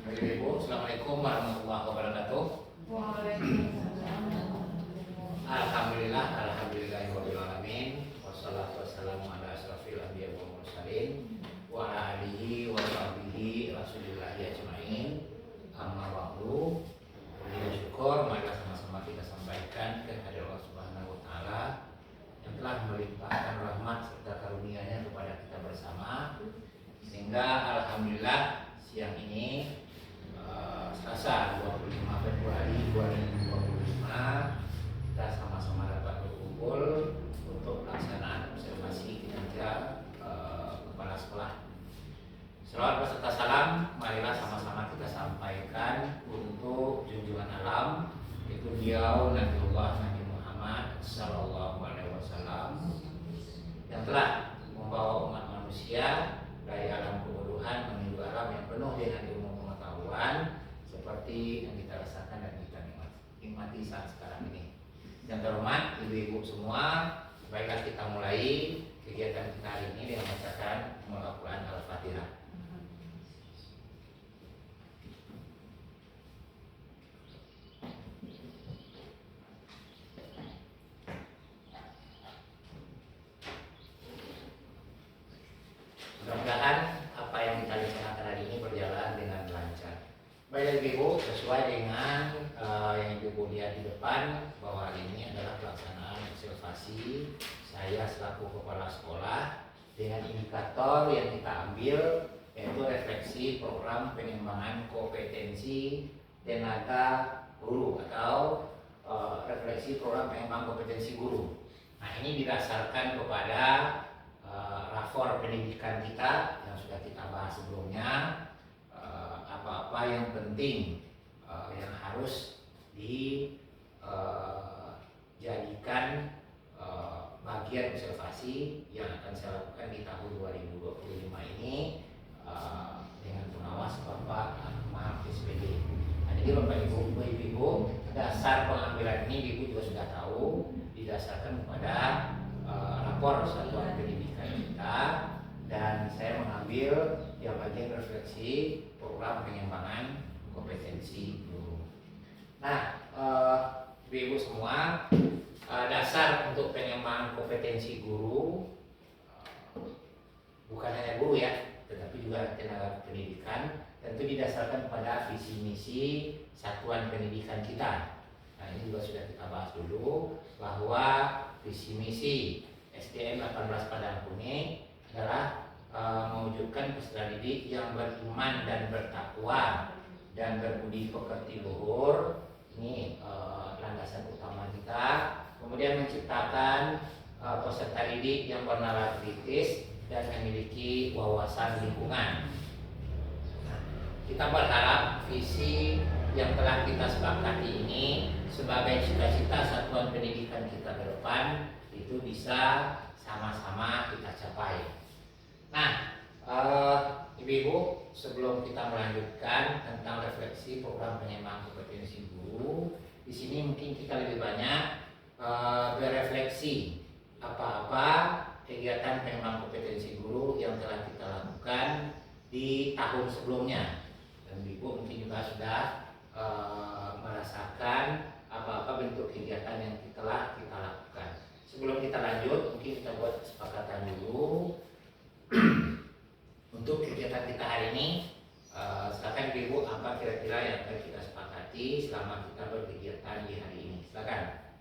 Ibu, Assalamualaikum warahmatullahi wabarakatuh. Waalaikumsalam. Alhamdulillah, alhamdulillahirabbil alamin. Wassalatu wassalamu ala asrofil anbiya wal mursalin wa ala alihi wa sahbihi rasulillahi ajmain. Amma ba'du. Puji syukur marilah sama-sama kita sampaikan kehadirat Allah Subhanahu wa taala yang telah melimpahkan rahmat serta karunia-Nya kepada kita bersama, sehingga alhamdulillah siang ini Selasa 25 Februari 2025 kita sama-sama dapat berkumpul untuk pelaksanaan observasi kinerja kepala sekolah. Selawat beserta salam marilah sama-sama kita sampaikan untuk junjungan alam, yaitu beliau Nabi Muhammad Sallallahu Alaihi Wasallam yang telah membawa umat manusia dari alam kebodohan menuju alam yang penuh dengan ilmu pengetahuan seperti yang kita rasakan dan kita nikmati saat sekarang ini. Yang terhormat ibu-ibu semua, baiklah kita mulai kegiatan kita hari ini dengan membacakan Al-Quran Al-Fatihah. Mudah-mudahan apa yang kita rencanakan hari ini berjalan dengan lancar. Baik ibu, sesuai dengan yang ibu lihat di depan bahwa hari ini adalah pelaksanaan observasi saya selaku kepala sekolah dengan indikator yang kita ambil yaitu refleksi program pengembangan kompetensi tenaga guru atau refleksi program pengembangan kompetensi guru. Nah, ini didasarkan kepada rapor pendidikan kita yang sudah kita bahas sebelumnya, apa-apa yang penting yang harus dijadikan bagian observasi yang akan saya lakukan di tahun 2025 ini dengan pengawas Bapak Ahmad SPD. Nah, jadi Bapak Ibu, dasar pengambilan ini Ibu juga sudah tahu, didasarkan kepada rapor satuan pendidikan kita, dan saya mengambil yang bagian refleksi program pengembangan kompetensi guru. Nah, ibu semua, dasar untuk pengembangan kompetensi guru bukan hanya guru ya, tetapi juga tenaga pendidikan, tentu didasarkan pada visi misi satuan pendidikan kita. Nah, ini juga sudah kita bahas dulu bahwa visi misi SDN 18 Padang Kuning adalah mewujudkan peserta didik yang beriman dan bertakwa dan berbudi pekerti luhur. Ini landasan utama kita. Kemudian menciptakan peserta didik yang bernalar kritis dan memiliki wawasan lingkungan. Nah, kita berharap visi yang telah kita sepakati ini sebagai cita-cita satuan pendidikan kita ke depan itu bisa sama-sama kita capai. Nah, ibu-ibu, sebelum kita melanjutkan tentang refleksi program pengembangan kompetensi guru, di sini mungkin kita lebih banyak berefleksi apa-apa kegiatan pengembangan kompetensi guru yang telah kita lakukan di tahun sebelumnya. Dan ibu mungkin juga sudah merasakan apa-apa bentuk kegiatan yang telah kita lakukan. Sebelum kita lanjut, mungkin kita buat kesepakatan dulu untuk kegiatan kita hari ini. Silakan ibu, apa kira-kira yang akan kita sepakati selama kita berkegiatan di hari ini? Silakan.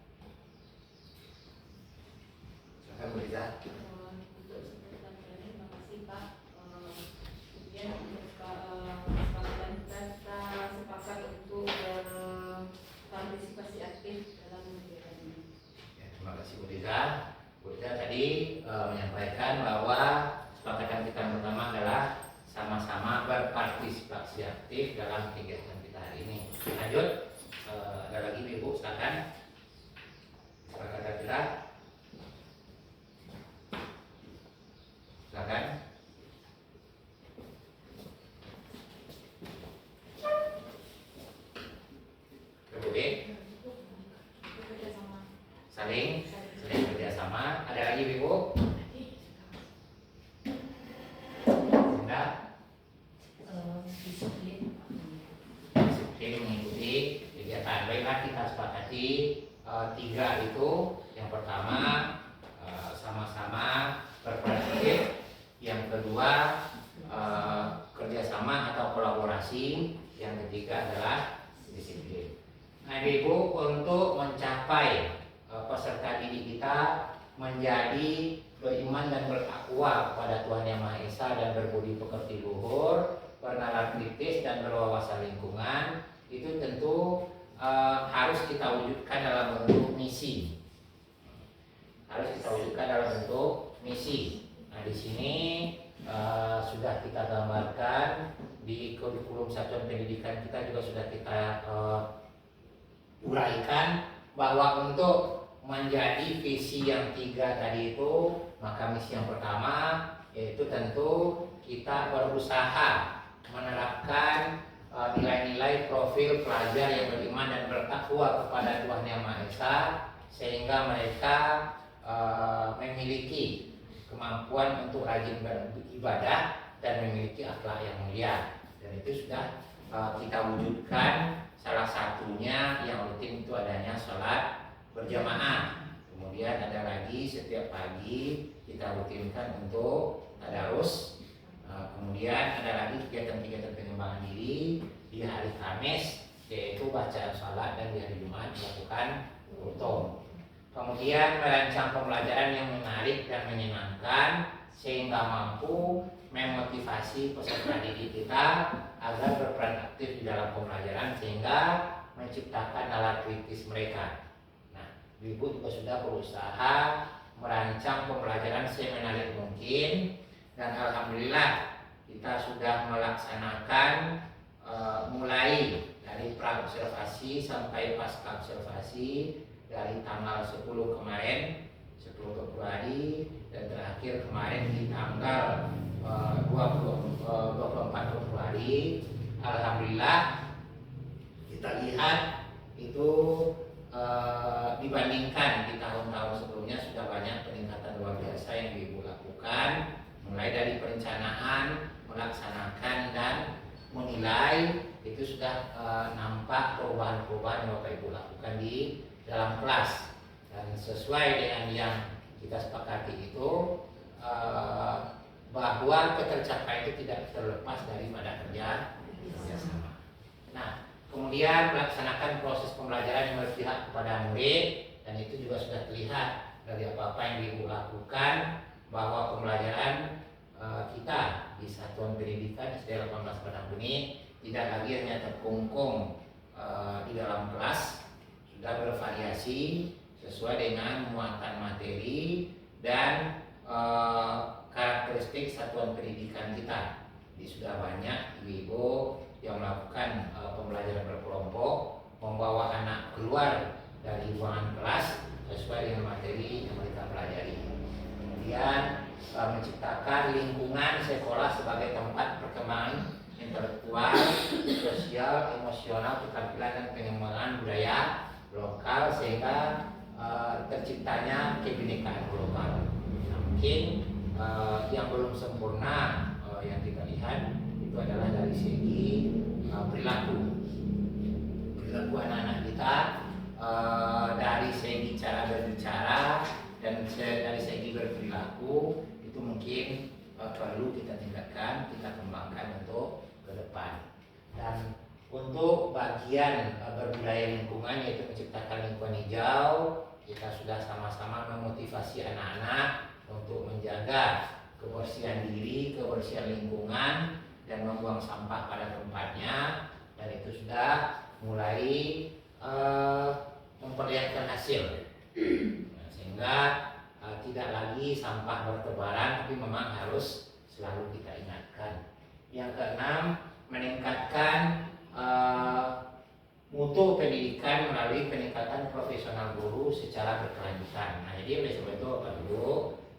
Silakan Bu Riza. Untuk kesempatan ini, terima kasih Pak. Kemudian untuk kesepakatan kita sepakat untuk partisipasi aktif dalam kegiatan ini. Ya, terima kasih Bu Riza. Bu Riza tadi menyampaikan bahwa kesepakatan kita yang pertama adalah sama-sama berpartisipasi aktif dalam kegiatan kita hari ini. Lanjut, ada lagi ibu, silakan. Kesepakatan kita, silakan. Boleh. Saling kerjasama. Ada lagi ibu? Bunda? Disiplin. seperti tiga itu. Yang pertama sama-sama berperan aktif, yang kedua kerjasama atau kolaborasi, yang ketiga adalah disiplin. Nah, Ibu, untuk mencapai peserta didik kita menjadi beriman dan bertakwa kepada Tuhan Yang Maha Esa dan berbudi pekerti luhur, bernalar kritis dan berwawasan lingkungan, itu tentu harus kita wujudkan dalam bentuk misi. Harus kita wujudkan dalam bentuk misi. Nah, di sini sudah kita gambarkan di kurikulum satuan pendidikan kita, juga sudah kita uraikan bahwa untuk menjadi visi yang tiga tadi itu, maka misi yang pertama yaitu tentu kita berusaha menerapkan nilai-nilai profil pelajar yang beriman dan bertakwa kepada Tuhan Yang Maha Esa, sehingga mereka memiliki kemampuan untuk rajin beribadah dan memiliki akhlak yang mulia. Dan itu sudah kita wujudkan. Salah satunya yang rutin itu adanya sholat berjamaah. Kemudian ada lagi setiap pagi kita rutinkan untuk tadarus. Kemudian ada lagi kegiatan-kegiatan pengembangan diri di hari Kamis, yaitu bacaan sholat, dan di hari Jumat dilakukan rutin. Kemudian merancang pembelajaran yang menarik dan menyenangkan sehingga mampu memotivasi peserta didik kita agar berperan aktif di dalam pembelajaran sehingga menciptakan nalar kritis mereka. Nah, Ibu juga sudah berusaha merancang pembelajaran semenarik mungkin, dan alhamdulillah kita sudah melaksanakan mulai dari pra observasi sampai pasca observasi dari tanggal 10 kemarin, 10 Februari, dan terakhir kemarin di tanggal 24 Februari. Alhamdulillah kita lihat itu dibandingkan di tahun-tahun sebelumnya sudah banyak peningkatan luar biasa yang Ibu lakukan, mulai dari perencanaan, melaksanakan, dan menilai. Itu sudah nampak perubahan-perubahan yang Bapak Ibu lakukan di dalam kelas, dan sesuai dengan yang kita sepakati itu bahwa ketercapaian itu tidak terlepas daripada kerjasama. Nah, kemudian melaksanakan proses pembelajaran yang berpihak kepada murid, dan itu juga sudah terlihat dari apa-apa yang Ibu lakukan, bahwa pembelajaran kita di Satuan Pendidikan SD 18 Padang Bumi tidak lagi hanya terkungkung di dalam kelas, sudah bervariasi sesuai dengan muatan materi dan karakteristik satuan pendidikan kita. Jadi sudah banyak ibu-ibu yang melakukan pembelajaran berkelompok, membawa anak keluar dari ruangan kelas sesuai dengan materi yang mereka pelajari. Kemudian menciptakan lingkungan sekolah sebagai tempat perkembangan intelektual, sosial, emosional, keterampilan, dan pengembangan budaya lokal sehingga terciptanya kebinekaan global. Nah, mungkin yang belum sempurna yang kita lihat itu adalah dari segi perilaku anak-anak kita, dari segi cara berbicara dan dari segi berperilaku itu mungkin perlu kita tingkatkan, kita kembangkan untuk ke depan. Dan untuk bagian berbudaya lingkungan, yaitu menciptakan lingkungan hijau, kita sudah sama-sama memotivasi anak-anak untuk menjaga kebersihan diri, kebersihan lingkungan, dan membuang sampah pada tempatnya. Dan itu sudah mulai memperlihatkan hasil, sehingga tidak lagi sampah bertebaran, tapi memang harus selalu kita ingatkan. Yang keenam, meningkatkan mutu pendidikan melalui peningkatan profesional guru secara berkelanjutan. Nah, jadi oleh sebab itu Bapak Ibu,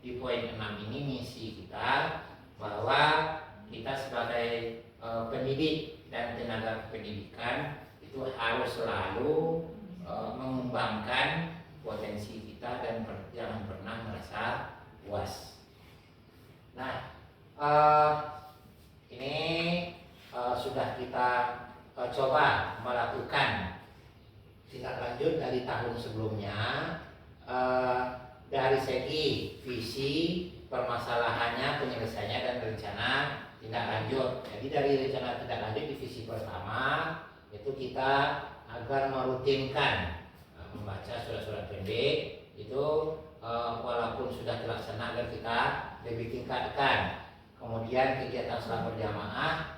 di poin 6 ini misi kita bahwa kita sebagai pendidik dan tenaga pendidikan itu harus selalu mengembangkan potensi kita dan jangan pernah merasa puas. Nah, ini sudah kita coba melakukan tindak lanjut dari tahun sebelumnya dari segi visi, permasalahannya, penyelesaiannya, dan rencana tindak lanjut. Jadi dari rencana tindak lanjut di visi pertama itu kita agar merutinkan membaca surat-surat pendek itu walaupun sudah terlaksana agar kita lebih tingkatkan. Kemudian kegiatan salat berjamaah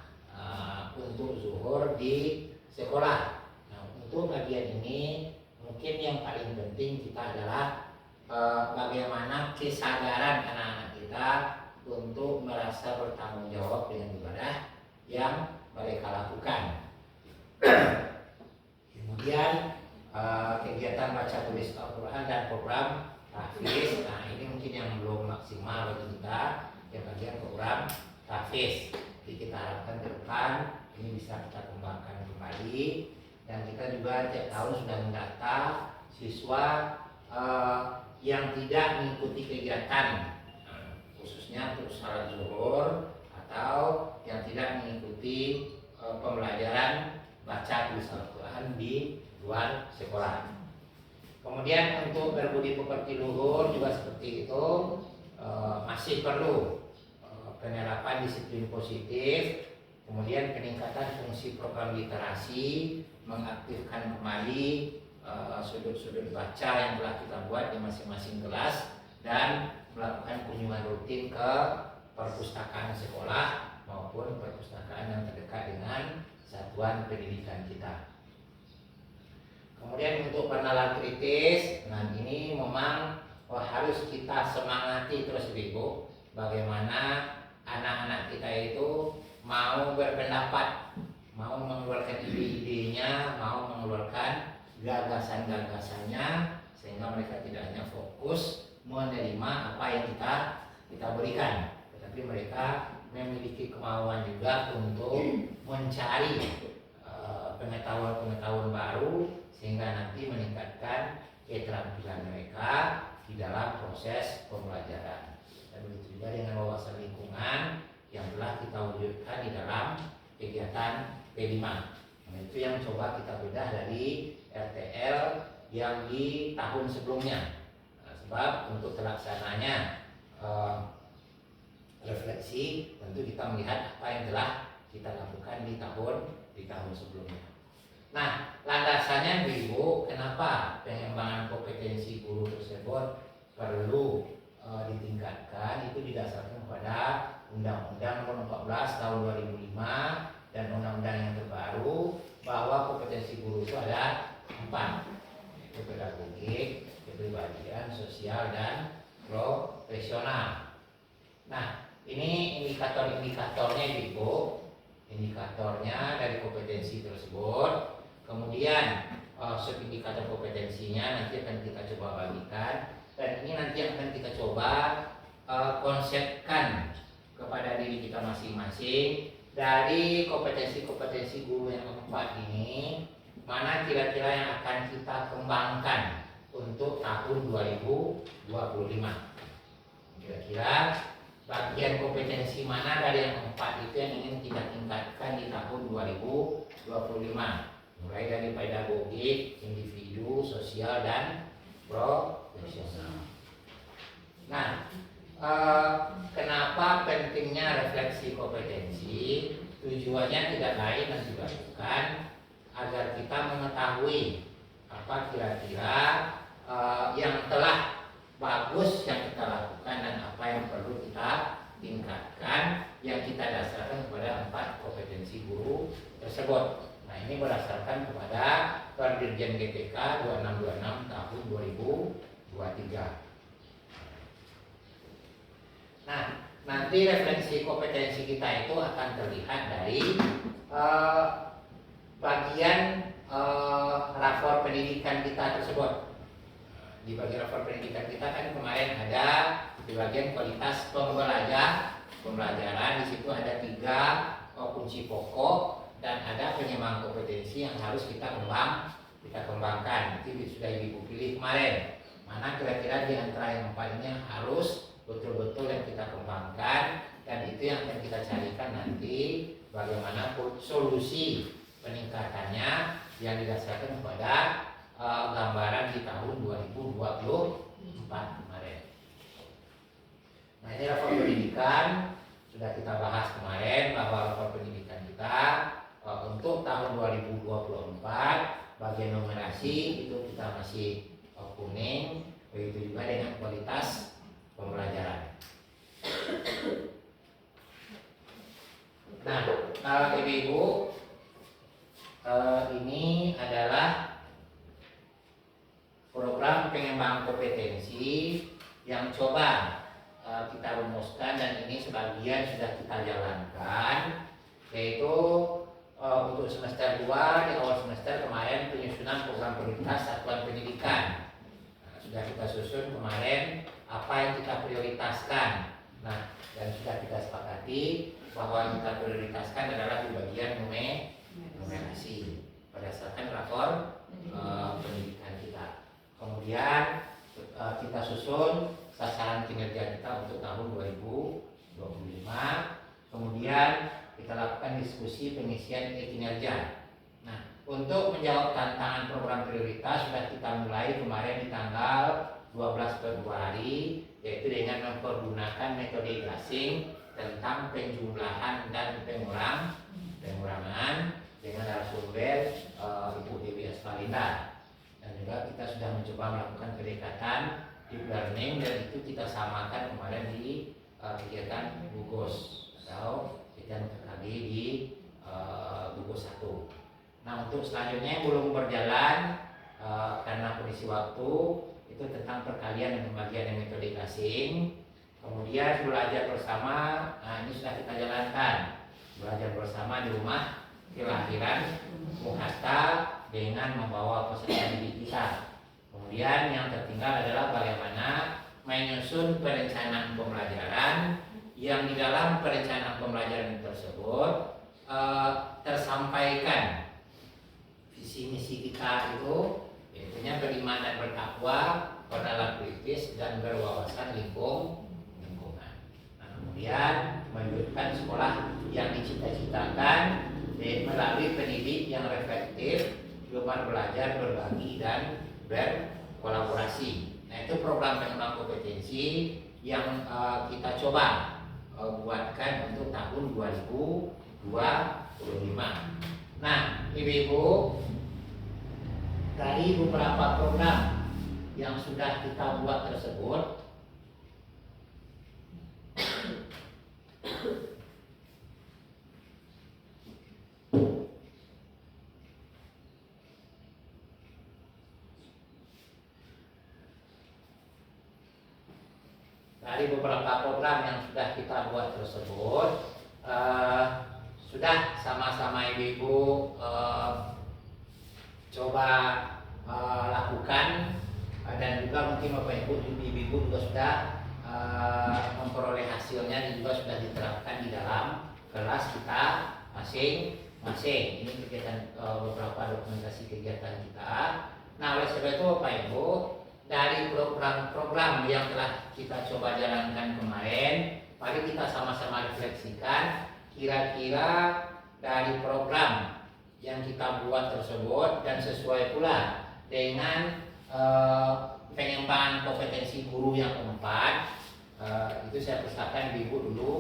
untuk zuhur di sekolah. Nah, untuk bagian ini mungkin yang paling penting kita adalah bagaimana kesadaran anak-anak kita untuk merasa bertanggung jawab dengan ibadah yang mereka lakukan. Kemudian kegiatan baca tulis Al-Quran dan program tahfiz. Nah, ini mungkin yang belum maksimal bagi kita, yang bagian program tahfiz. Jadi kita harapkan ke depan ini bisa kita kembangkan kembali, dan kita juga tiap tahun sudah mendata siswa yang tidak mengikuti kegiatan khususnya untuk salat zuhur atau yang tidak mengikuti pembelajaran baca tulis Al-Quran di luar sekolah. Kemudian untuk berbudi pekerti luhur juga seperti itu, masih perlu penerapan disiplin positif, kemudian peningkatan fungsi program literasi, mengaktifkan kembali sudut-sudut baca yang telah kita buat di masing-masing kelas, dan melakukan kunjungan rutin ke perpustakaan sekolah maupun perpustakaan yang terdekat dengan satuan pendidikan kita. Kemudian untuk pengenalan kritis, nah ini memang harus kita semangati terus Ibu, bagaimana anak-anak kita itu mau berpendapat, mau mengeluarkan ide-idenya, mau mengeluarkan gagasan-gagasannya, sehingga mereka tidak hanya fokus menerima apa yang kita berikan, tetapi mereka memiliki kemauan juga untuk mencari pengetahuan-pengetahuan baru, sehingga nanti meningkatkan keterampilan mereka di dalam proses pembelajaran. Dan begitu juga dengan wawasan lingkungan yang telah kita wujudkan di dalam kegiatan P5. Nah, itu yang coba kita bedah dari RTL yang di tahun sebelumnya. Nah, sebab untuk terlaksananya refleksi, tentu kita melihat apa yang telah kita lakukan di tahun sebelumnya. Nah, landasannya Ibu, kenapa pengembangan kompetensi guru tersebut perlu ditingkatkan, itu didasarkan pada Undang-Undang Nomor 14 Tahun 2005 dan Undang-Undang yang terbaru, bahwa kompetensi guru itu ada 4, yaitu pedagogik, kepribadian, sosial, dan profesional. Nah, ini indikator-indikatornya Ibu, indikatornya dari kompetensi tersebut. Kemudian subindikator kompetensinya nanti akan kita coba bagikan, dan ini nanti akan kita coba konsepkan kepada diri kita masing-masing. Dari kompetensi-kompetensi guru yang keempat ini, mana kira-kira yang akan kita kembangkan untuk tahun 2025. Kira-kira bagian kompetensi mana dari yang keempat itu yang ingin kita tingkatkan di tahun 2025, mulai dari pedagogik, individu, sosial, dan profesional. Nah, kenapa pentingnya refleksi kompetensi? Tujuannya tidak lain dan juga bukan agar kita mengetahui apa kira-kira yang telah bagus yang kita lakukan dan apa yang perlu kita tingkatkan, yang kita dasarkan kepada 4 kompetensi guru tersebut. Nah, ini berdasarkan kepada Perdirjen GTK 2626 tahun 2023. Nah, nanti refleksi kompetensi kita itu akan terlihat dari bagian rapor pendidikan kita tersebut. Di bagian rapor pendidikan kita kan kemarin ada di bagian kualitas pembelajaran. Di situ ada 3 kunci pokok dan ada penyeimbang kompetensi yang harus kita kembangkan. Itu sudah Ibu pilih kemarin. Mana kira-kira di antara yang 4 ini harus betul-betul yang kita kembangkan, dan itu yang akan kita carikan nanti bagaimana solusi peningkatannya yang didasarkan kepada gambaran di tahun 2024 kemarin. Nah, ini rapor pendidikan sudah kita bahas kemarin bahwa rapor pendidikan kita untuk tahun 2024 bagian numerasi itu kita masih kuning, begitu juga dengan kualitas pembelajaran. Nah, ibu-ibu, ini adalah program pengembangan kompetensi yang coba kita rumuskan, dan ini sebagian sudah kita jalankan, yaitu untuk semester 2 di awal semester kemarin penyusunan program prioritas satuan pendidikan. Nah, sudah kita susun kemarin apa yang kita prioritaskan. Nah, dan sudah kita sepakati bahwa yang kita prioritaskan adalah di bagian numerasi berdasarkan rapor pendidikan kita. Kemudian kita susun sasaran kinerja kita untuk tahun 2025. Kemudian kita lakukan diskusi pengisian kinerja. Nah, untuk menjawab tantangan program prioritas sudah kita mulai kemarin di tanggal 12 Februari, yaitu dengan mempergunakan metode gasing tentang penjumlahan dan pengurangan dengan narasumber Ibu Dewi Asfalinda. Dan juga kita sudah mencoba melakukan pendekatan deep learning, dan itu kita samakan kemarin di kegiatan gugus atau kegiatan KKG di gugus 1. Nah, untuk selanjutnya yang belum berjalan karena kondisi waktu itu tentang perkalian dan pembagian metode gasing. Kemudian belajar bersama, nah ini sudah kita jalankan. Belajar bersama di rumah kelahiran Muhatta dengan membawa peserta didik kita. Kemudian yang tertinggal adalah bagaimana menyusun perencanaan pembelajaran yang di dalam perencanaan pembelajaran tersebut tersampaikan visi misi kita itu, yaitu beriman dan bertakwa, bernalar kritis dan berwawasan lingkungan. Nah, kemudian melanjutkan sekolah yang dicita-citakan melalui pendidik yang reflektif, gemar belajar, berbagi dan berkolaborasi. Nah, itu program pengembangan kompetensi yang kita coba buatkan untuk tahun 2025. Nah, ibu-ibu, dari beberapa program yang sudah kita buat tersebut, sudah sama-sama ibu-ibu coba lakukan, dan juga mungkin bapak ibu juga sudah memperoleh hasilnya dan juga sudah diterapkan di dalam kelas kita masing-masing. Ini kegiatan beberapa dokumentasi kegiatan kita. Nah, oleh sebab itu bapak ibu, dari program-program yang telah kita coba jalankan kemarin, mari kita sama-sama refleksikan kira-kira dari program yang kita buat tersebut dan sesuai pula dengan pengembangan kompetensi guru yang keempat. Itu saya persilakan ibu dulu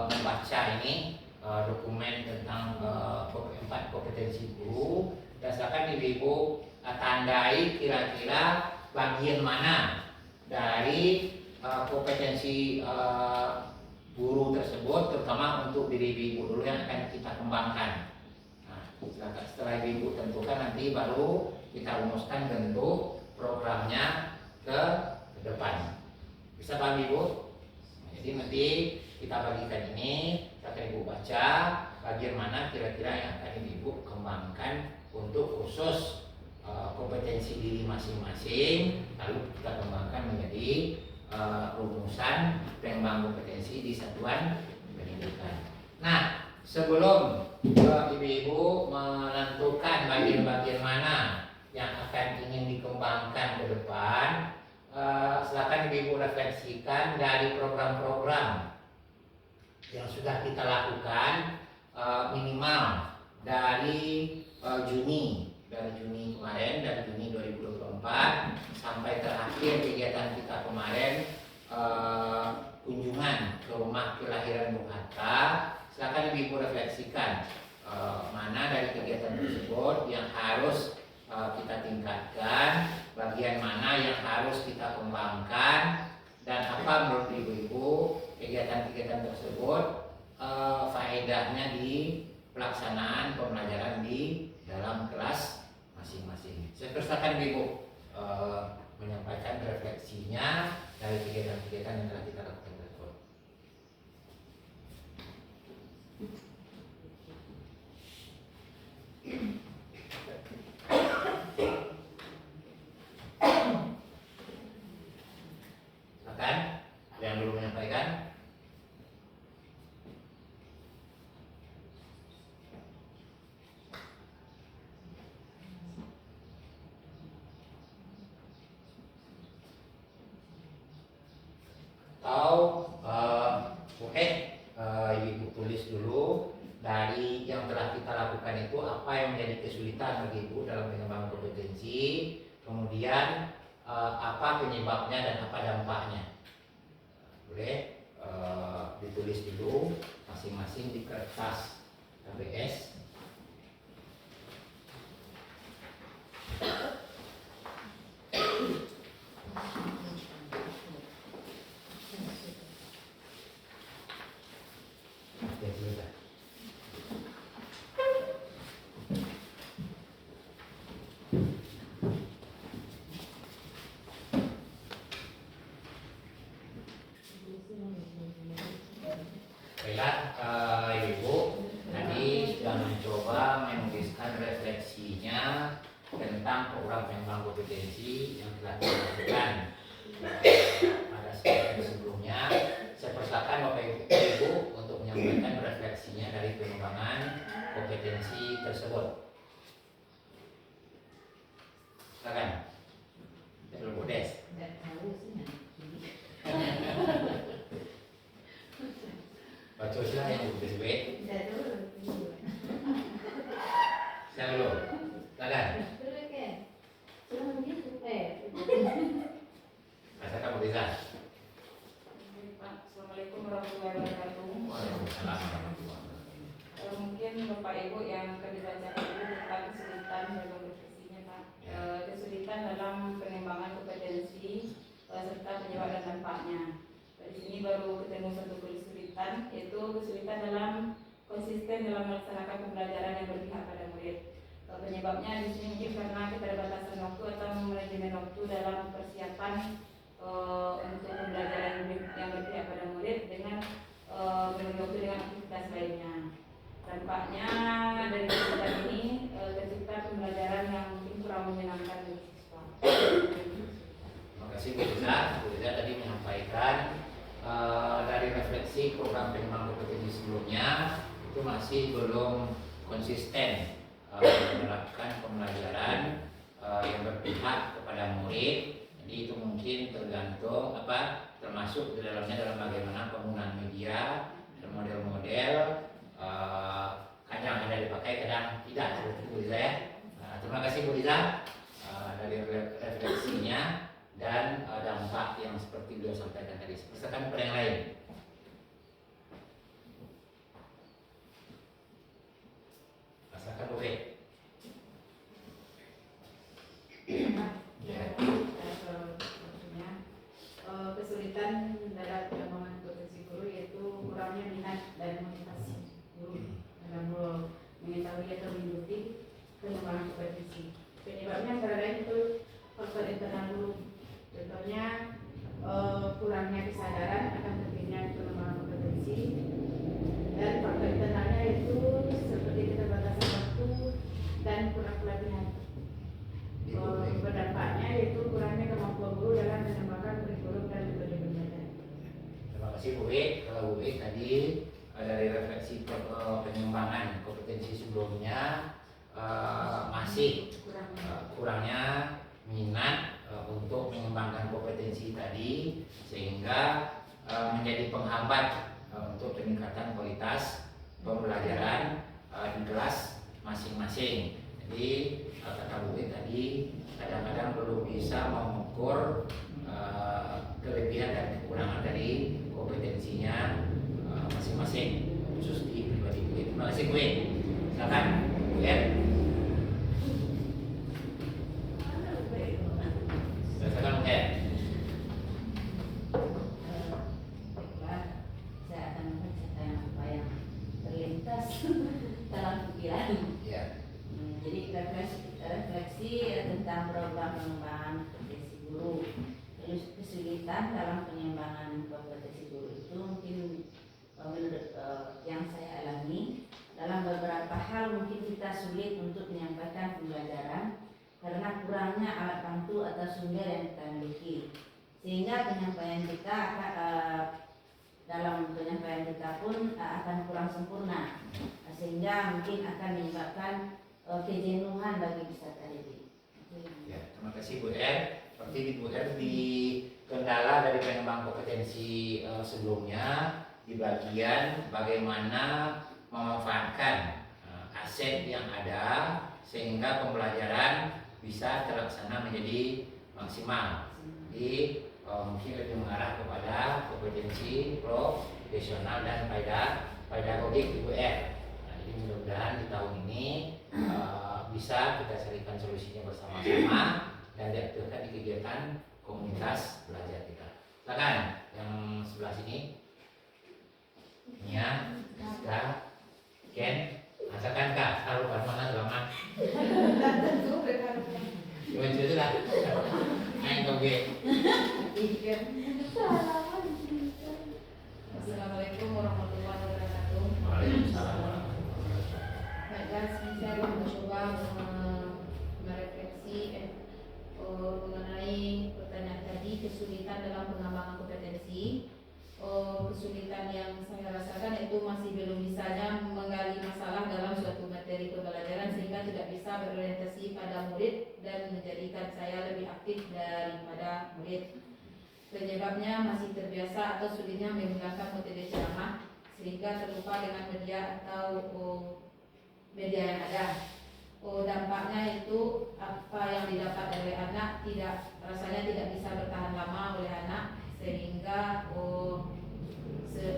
membaca ini dokumen tentang keempat kompetensi guru, dan silakan ibu tandai kira-kira bagian mana dari kompetensi guru tersebut, terutama untuk diri ibu dulu yang akan kita kembangkan. Nah, setelah ibu tentukan, nanti baru kita rumuskan bentuk programnya ke depan. Bisa paham ibu? Jadi nanti kita bagikan ini, kita ibu baca bagian mana kira-kira yang akan ibu kembangkan untuk khusus kompetensi diri masing-masing, lalu kita kembangkan menjadi rumusan pengembangan kompetensi di satuan pendidikan. Nah, sebelum ibu-ibu menentukan bagian-bagian mana yang akan ingin dikembangkan ke depan, silakan ibu-ibu refleksikan dari program-program yang sudah kita lakukan minimal dari Juni dari Juni kemarin, dari Juni 2024 sampai terakhir kegiatan kita kemarin kunjungan ke rumah kelahiran Bung Hatta. Silakan Ibu refleksikan mana dari kegiatan tersebut yang harus kita tingkatkan, bagian mana yang harus kita kembangkan, dan apa menurut ibu-ibu kegiatan-kegiatan tersebut faedahnya di pelaksanaan pembelajaran di dalam kelas masing-masing. Saya persilakan ibu menyampaikan refleksinya dari kegiatan-kegiatan yang telah kita lakukan tersebut. Silakan, ada yang belum menyampaikan? Atau ibu tulis dulu dari yang telah kita lakukan itu apa yang menjadi kesulitan bagi ibu dalam pengembangan kompetensi, kemudian apa penyebabnya dan apa dampaknya. Boleh ditulis dulu masing-masing di kertas KBS. Baiklah, ibu tadi sudah mencoba menuliskan refleksinya tentang program pengembangan kompetensi yang telah dilakukan pada sesi sebelumnya. Saya persilakan Bapak Ibu untuk menyampaikan refleksinya dari pengembangan kompetensi tersebut. Silakan. Belum Des. Tidak tahu sih nanti. Baca silah yang Bu Des. Tidak tahu. Silakan dulu. Silakan. Rasakan Bu Desa. Assalamualaikum warahmatullahi wabarakatuh. Waalaikumsalam warahmatullahi wabarakatuh. Mungkin Bapak Ibu yang akan dibacakan dulu tentang kesulitan dalam refleksinya Pak. Kesulitan dalam pengembangan kompetensi serta penyebab dan dampaknya. Di sini baru ketemu satu kesulitan, yaitu kesulitan dalam konsisten dalam melaksanakan pembelajaran yang berpihak pada murid. Penyebabnya di sini mungkin karena keterbatasan waktu atau manajemen waktu dalam persiapan untuk pembelajaran yang berpihak pada murid dengan membagi waktu dengan aktivitas lainnya. Dampaknya dari kesulitan ini tercipta pembelajaran yang mungkin kurang menyenangkan bagi siswa. Terima kasih Bu Desa. Bu Desa tadi menyampaikan dari refleksi program pengembangan kompetensi sebelumnya itu masih belum konsisten menerapkan pembelajaran yang berpihak kepada murid. Jadi itu mungkin tergantung termasuk di dalamnya dalam bagaimana penggunaan media dan model-model kadang ada dipakai kadang tidak seperti Bu Desa ya. Terima kasih Bu Desa dari refleksinya dan dampak yang seperti beliau sampaikan tadi. Silakan kepada yang lain. Rasakan Bu. Kesulitan dalam pengembangan kompetensi guru yaitu kurangnya minat dan motivasi guru dalam mengetahui atau mengikuti pengembangan kompetensi. Penyebabnya antara lain itu faktor internal guru, contohnya kurangnya kesadaran akan pentingnya pengembangan kompetensi, dan faktor internalnya itu seperti keterbatasan waktu dan kurang pelatihan. Berdampaknya yaitu kurangnya kemampuan guru dalam menambahkan kurikulum dan metode belajar. Terima kasih Bu. Kalau Bu tadi dari refleksi pengembangan kompetensi sebelumnya masih kurangnya minat untuk mengembangkan kompetensi tadi sehingga menjadi penghambat untuk peningkatan kualitas pembelajaran di kelas masing-masing. Jadi kata Bu tadi kadang-kadang belum bisa mengukur kelebihan dan kekurangan dari kompetensinya masing-masing, khusus di pribadi Bu. Terima kasih Bu. Silakan Bu. Silakan Bu. Baiklah, saya akan menceritakan apa yang terlintas dalam pikiran. Ya. Jadi refleksi tentang program pengembangan kompetensi guru. Kesulitan dalam pengembangan kompetensi guru itu mungkin menurut yang saya alami, dalam beberapa hal mungkin kita sulit untuk menyampaikan pembelajaran karena kurangnya alat bantu atau sumber yang kita miliki, sehingga penyampaian kita dalam penyampaian kita pun akan kurang sempurna, sehingga mungkin akan menyebabkan kejenuhan bagi peserta didik. Ya, terima kasih Bu Seperti Bu di kendala dari pengembangan kompetensi sebelumnya di bagian bagaimana memanfaatkan aset yang ada sehingga pembelajaran bisa terlaksana menjadi maksimal. Jadi mungkin lebih mengarah kepada kompetensi profesional dan pedagogik Bu. Nah, jadi mudah-mudahan di tahun ini bisa kita carikan solusinya bersama-sama dan diaktifkan di kegiatan komunitas belajar kita. Silakan yang sebelah sini. Nia, Rizka, Ken, rasakan Kak, taruhan mana lama? Cuma itu lah. Main kau G. Assalamualaikum warahmatullahi wabarakatuh. Waalaikumsalam warahmatullahi wabarakatuh. Baik guys, saya akan mencoba merefleksi mengenai pertanyaan tadi, kesulitan dalam pengembangan kompetensi. Kesulitan yang saya rasakan itu masih belum bisanya menggali masalah dalam suatu materi pembelajaran sehingga tidak bisa berorientasi pada murid dan menjadikan saya lebih aktif daripada murid. Penyebabnya masih terbiasa atau sulitnya menggunakan metode ceramah sehingga terlupa dengan media atau media yang ada. Dampaknya itu apa yang didapat oleh anak rasanya tidak bisa bertahan lama oleh anak sehingga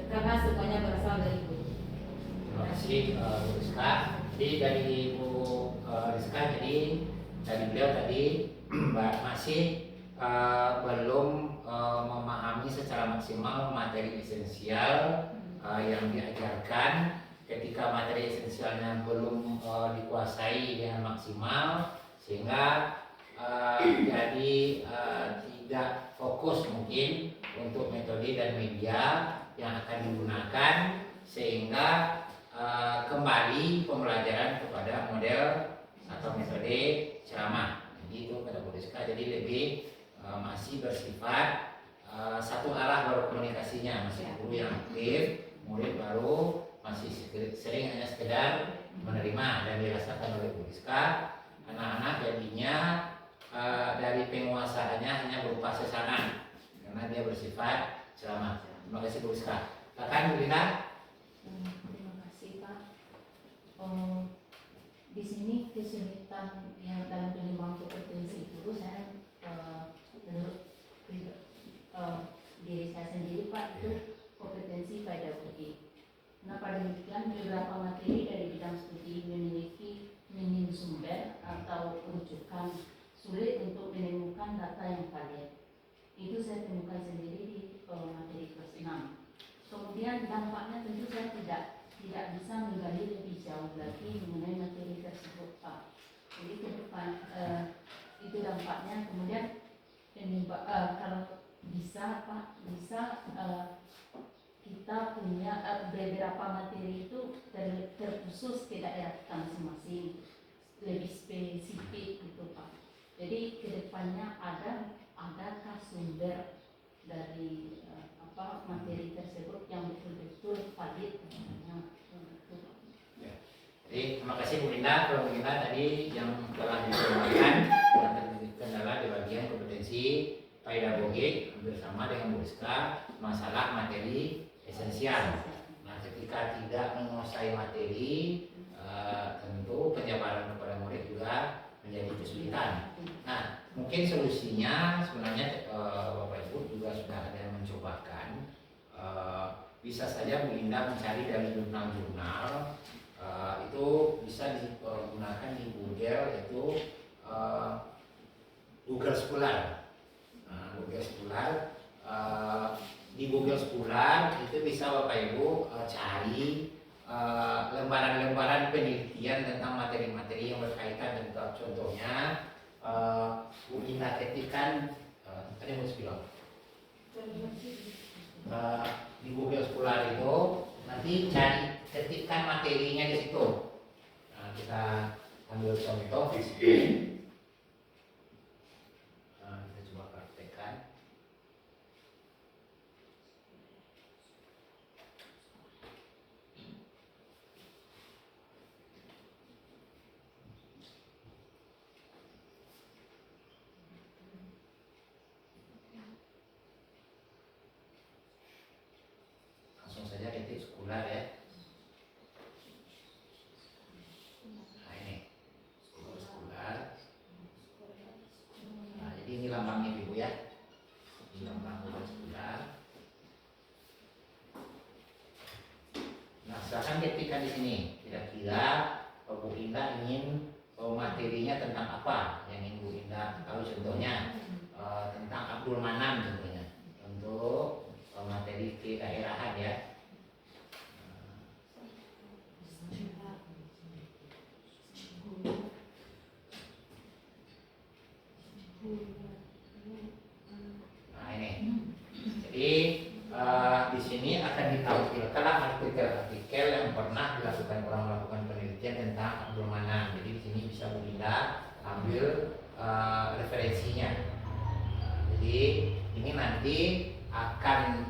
karena semuanya berasal dari ibu. Terima kasih Bu Rizka. Jadi dari Bu Rizka, jadi dari beliau tadi masih belum memahami secara maksimal materi esensial yang diajarkan. Ketika materi esensialnya belum dikuasai dengan maksimal, sehingga jadi tidak fokus mungkin untuk metode dan media yang akan digunakan, sehingga kembali pembelajaran kepada model atau metode ceramah. Jadi itu kata Bu Rizka, jadi lebih masih bersifat satu arah baru komunikasinya, masih guru yang aktif, murid baru masih sering hanya sekedar menerima dan dirasakan oleh Bu Rizka. Anak-anak jadinya dari penguasaannya hanya berupa sesanan karena dia bersifat ceramah. Terima kasih Bu Rizka. Silakan Bu Lina. Terima kasih Pak. Di sini kesulitan yang dalam pengembangan kompetensi guru saya menurut diri saya sendiri Pak itu kompetensi pedagogik. Kenapa demikian? Beberapa materi dari bidang studi memiliki minim sumber atau rujukan, sulit untuk menemukan data yang valid. Itu saya temukan sendiri di materi kelas 6. Kemudian dampaknya tentu saya tidak bisa menggali lebih jauh lagi mengenai materi tersebut Pak. Jadi ke depan itu dampaknya. Kemudian kalau bisa Pak, kita punya beberapa materi itu terkhusus ke daerah kita masing-masing, lebih spesifik gitu Pak. Jadi kedepannya adakah sumber dari materi tersebut yang betul-betul valid? Jadi terima kasih Bu Linda. Kalau Bu Linda tadi yang telah disampaikan kendala di bagian kompetensi pedagogik bersama dengan Bu Rizka masalah materi esensial. Nah, ketika tidak menguasai materi, tentu penjabaran kepada murid juga terjadi kesulitan. Nah, mungkin solusinya sebenarnya Bapak Ibu juga sudah ada yang mencobakan. Bisa saja Bu Indah mencari dari jurnal-jurnal, itu bisa digunakan di Google, yaitu Google Scholar. Google Scholar, di Google Scholar itu bisa Bapak Ibu cari lembaran-lembaran penelitian tentang materi-materi yang berkaitan dengan, contohnya Bu Indah ketikkan tadi mau bilang di Google Scholar itu nanti cari ketikkan materinya di situ. Nah, kita ambil contoh di sini. Kita coba praktekkan. Langsung saja ketik Scholar ya. Nah ini Google Scholar. Nah, jadi ini lambangnya Ibu ya. Ini lambang Google Scholar. Nah, silakan ketikkan di sini. Kira-kira Bu Indah ingin materinya tentang apa yang ingin Bu Indah tahu, contohnya tentang Abdul Manan contohnya, untuk materi kedaerahan ya. Nah ini, jadi di sini akan ditampilkan artikel-artikel yang pernah dilakukan orang melakukan penelitian tentang Abdul Manan. Jadi di sini bisa Bu Indah ambil referensinya. Jadi ini nanti akan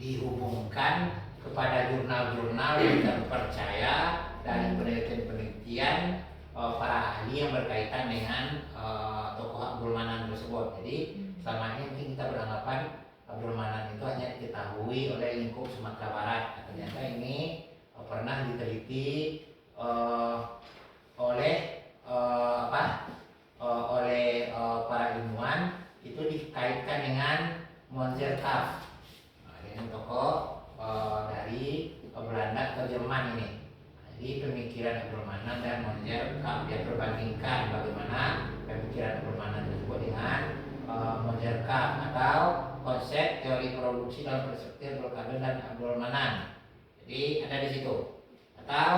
dihubungkan kepada jurnal-jurnal yang terpercaya dari penelitian-penelitian para ahli yang berkaitan dengan tokoh Abdul Manan tersebut. Jadi selama ini mungkin kita beranggapan Abdul Manan itu hanya diketahui oleh lingkup Sumatera Barat. Ternyata ini pernah diteliti oleh para ilmuwan, itu dikaitkan dengan Monzer Kaff. Nah, ini tokoh dari Belanda atau Jerman ini. Jadi pemikiran Abdul Manan dan Monzer Kaff, dia perbandingkan bagaimana pemikiran Abdul Manan tersebut dengan Monzer Kaff, atau konsep teori produksi dalam perspektif Durkheim dan Abdul Manan. Jadi ada di situ. Atau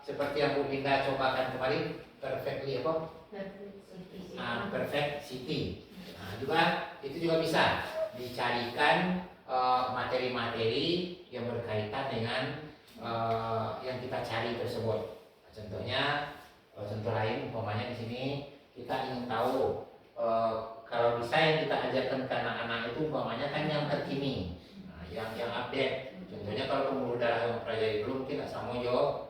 seperti yang Bu Indah cobakan kemarin, perfect city. Nah, juga itu juga bisa dicarikan materi-materi yang berkaitan dengan yang kita cari tersebut. Contohnya, contoh lain, umpamanya di sini kita ingin tahu kalau bisa yang kita ajarkan ke anak-anak itu umpamanya kan yang terkini, yang update. Contohnya kalau pembuluh darah yang mempelajari dulu mungkin sama jo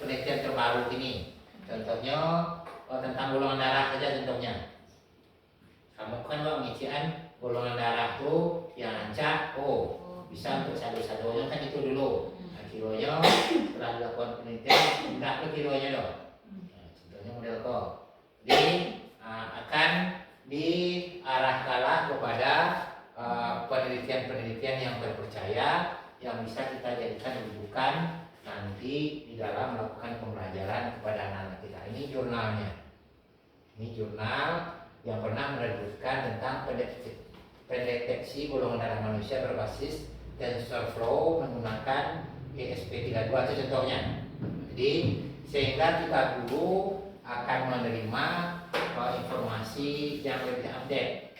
penelitian terbaru ini. Contohnya tentang golongan darah saja contohnya. Kamu kan pengisian golongan darah tuh yang ancak, bisa untuk sadu-sadunya kan itu dulu. Nah, kilonya setelah dilakukan penelitian tidak ke kilonya dong. Nah, contohnya model kok. Jadi akan diarahkanlah kepada penelitian-penelitian yang terpercaya yang bisa kita jadikan rujukan nanti di dalam melakukan pembelajaran kepada anak-anak kita. Ini jurnalnya. Ini jurnal yang pernah menerbitkan tentang pendeteksi golongan darah manusia berbasis TensorFlow menggunakan ESP32 itu contohnya. Jadi sehingga kita dulu akan menerima informasi yang lebih update.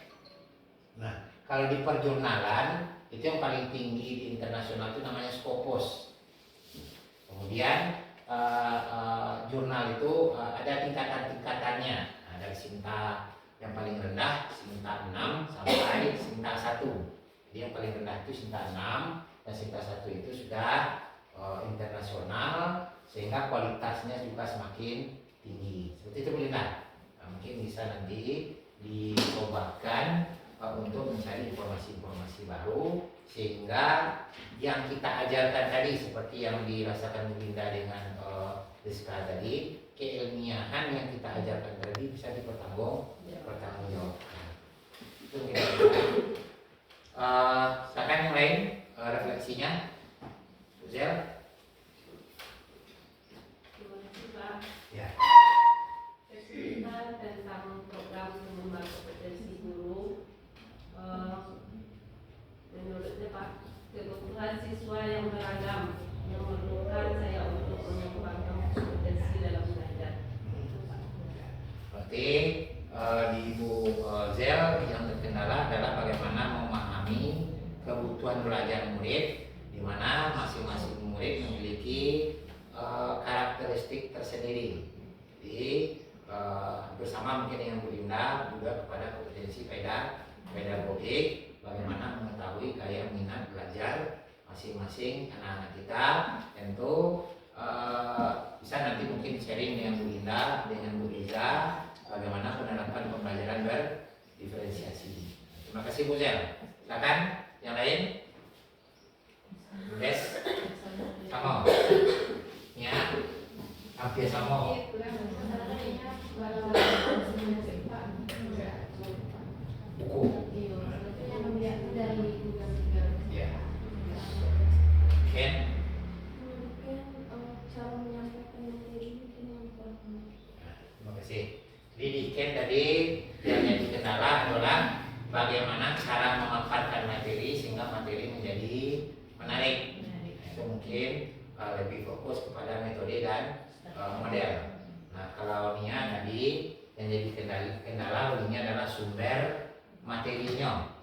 Nah, kalau di perjurnalan itu yang paling tinggi di internasional itu namanya Scopus. Kemudian jurnal itu ada tingkatan-tingkatannya. Nah, dari Sinta yang paling rendah, Sinta 6 sampai Sinta 1. Jadi yang paling rendah itu Sinta 6 dan Sinta 1 itu sudah internasional, sehingga kualitasnya juga semakin tinggi. Seperti itu Bu Linda. Nah, mungkin bisa nanti dicobakan untuk mencari informasi-informasi baru sehingga yang kita ajarkan tadi seperti yang dirasakan Bunda dengan Rizka tadi, keilmiahan yang kita ajarkan tadi bisa dipertanggungjawabkan. Itu kira-kira. Silakan yang lain refleksinya, Zel. Terima kasih Pak. Ya. Kita tentang program mengembang kompetensi guru. Menurutnya Pak, kebutuhan siswa yang beragam yang memerlukan saya untuk mengembangkan kompetensi dalam belajar. Berarti di Ibu Zel yang terkendala adalah bagaimana memahami kebutuhan belajar murid, di mana masing-masing murid memiliki karakteristik tersendiri. Jadi bersama mungkin dengan Bu Linda juga kepada kompetensi pedagogik, bagaimana mengetahui gaya minat belajar masing-masing anak-anak kita. Tentu bisa nanti mungkin sharing dengan Bu Linda, dengan Bu Liza, bagaimana penerapan pembelajaran berdiferensiasi. Terima kasih Bu Zel. Silakan yang lain. Des, sama. Ya, hampir sama. Buku. Ya. Ken. Terima kasih. Jadi di Ken tadi yang jadi kendala adalah bagaimana cara memanfaatkan materi sehingga materi menjadi menarik. Itu mungkin lebih fokus kepada metode dan model. Nah, kalau Nia tadi yang jadi kendala ini adalah sumber materinya.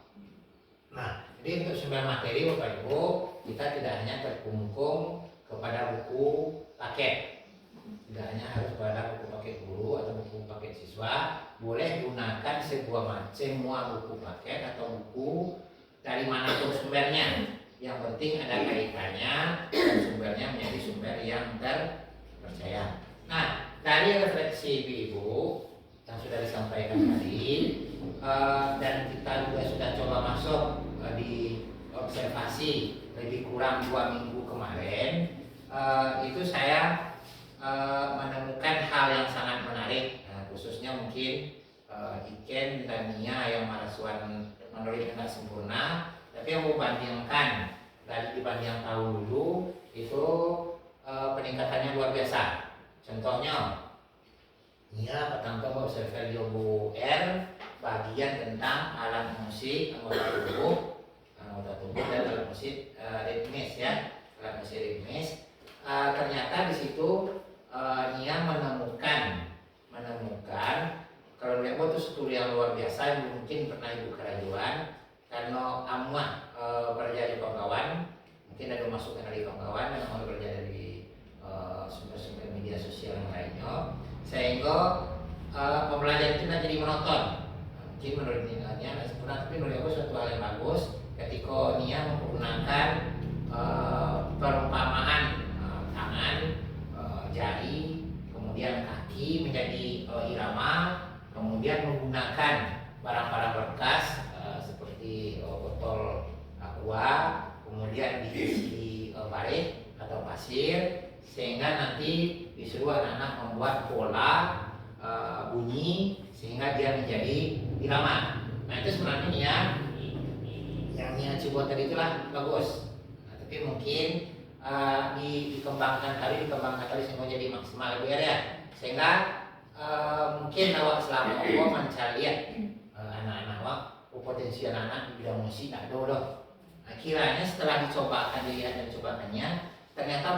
Nah, jadi untuk sumber materi Bapak Ibu, kita tidak hanya terkungkung kepada buku paket. Tidak hanya harus pada buku paket guru atau buku paket siswa, boleh gunakan semua buku paket atau buku dari manapun sumbernya. Yang penting ada kaitannya dan sumbernya menjadi sumber yang terpercaya. Nah, dari refleksi Ibu yang sudah disampaikan tadi, dan kita juga sudah coba masuk di observasi lebih kurang 2 minggu kemarin, itu saya menemukan hal yang sangat menarik, khususnya mungkin Iken dan Nia yang marasuan menulis tidak sempurna, tapi yang membandingkan dari dibanding tahun dulu itu peningkatannya luar biasa. Contohnya Nia petangkap observario Bu R bagian tentang alat musik anggota tubuh dan alat musik ritmis ya, alat musik ritmis. Ternyata di situ Nia menemukan kalau lihat itu studi yang luar biasa yang mungkin pernah Ibu kerajuan karena amuah belajar di kawan-kawan, mungkin ada masukan dari kawan-kawan dan mau belajar dari sumber-sumber media sosial yang lainnya, sehingga pembelajaran itu tidak jadi monoton. Mungkin menurut Nia sempurna, tapi menurut aku suatu hal yang bagus ketika Nia menggunakan perumpamaan tangan, jari, kemudian kaki menjadi irama, kemudian menggunakan barang-barang bekas seperti botol aqua, kemudian diisi barik atau pasir, sehingga nanti disuruh anak-anak membuat pola bunyi sehingga dia menjadi irama. Nah, itu sebenarnya yang Nia coba tadi itulah bagus. Nah, tapi mungkin dikembangkan kali sehingga jadi maksimal lebih ya, sehingga mungkin awak selama awak mencari anak-anak awak potensi anak-anak di bidang musik tak ada loh. Nah, kiranya setelah dilihat dan cobakannya ternyata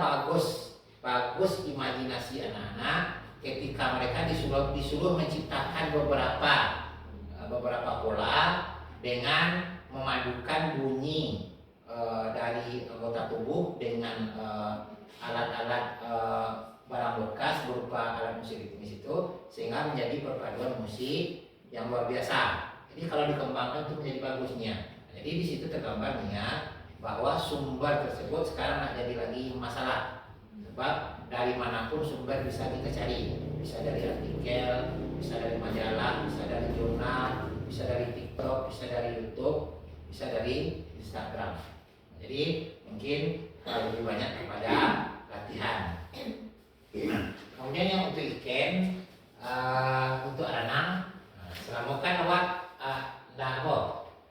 bagus imajinasi anak-anak ketika mereka disuruh menciptakan beberapa pola dengan memadukan bunyi dari anggota tubuh dengan alat-alat barang bekas berupa alat musik ritmis itu, sehingga menjadi perpaduan musik yang luar biasa. Jadi kalau dikembangkan itu menjadi bagusnya. Jadi di situ tergambarnya bahwa sumber tersebut sekarang tidak jadi lagi masalah, sebab dari manapun sumber bisa kita cari, bisa dari artikel, bisa dari majalah, bisa dari jurnal, bisa dari TikTok, bisa dari YouTube, bisa dari Instagram. Jadi mungkin lebih banyak kepada latihan. Kemudian yang untuk iken, untuk renang, selama kan awak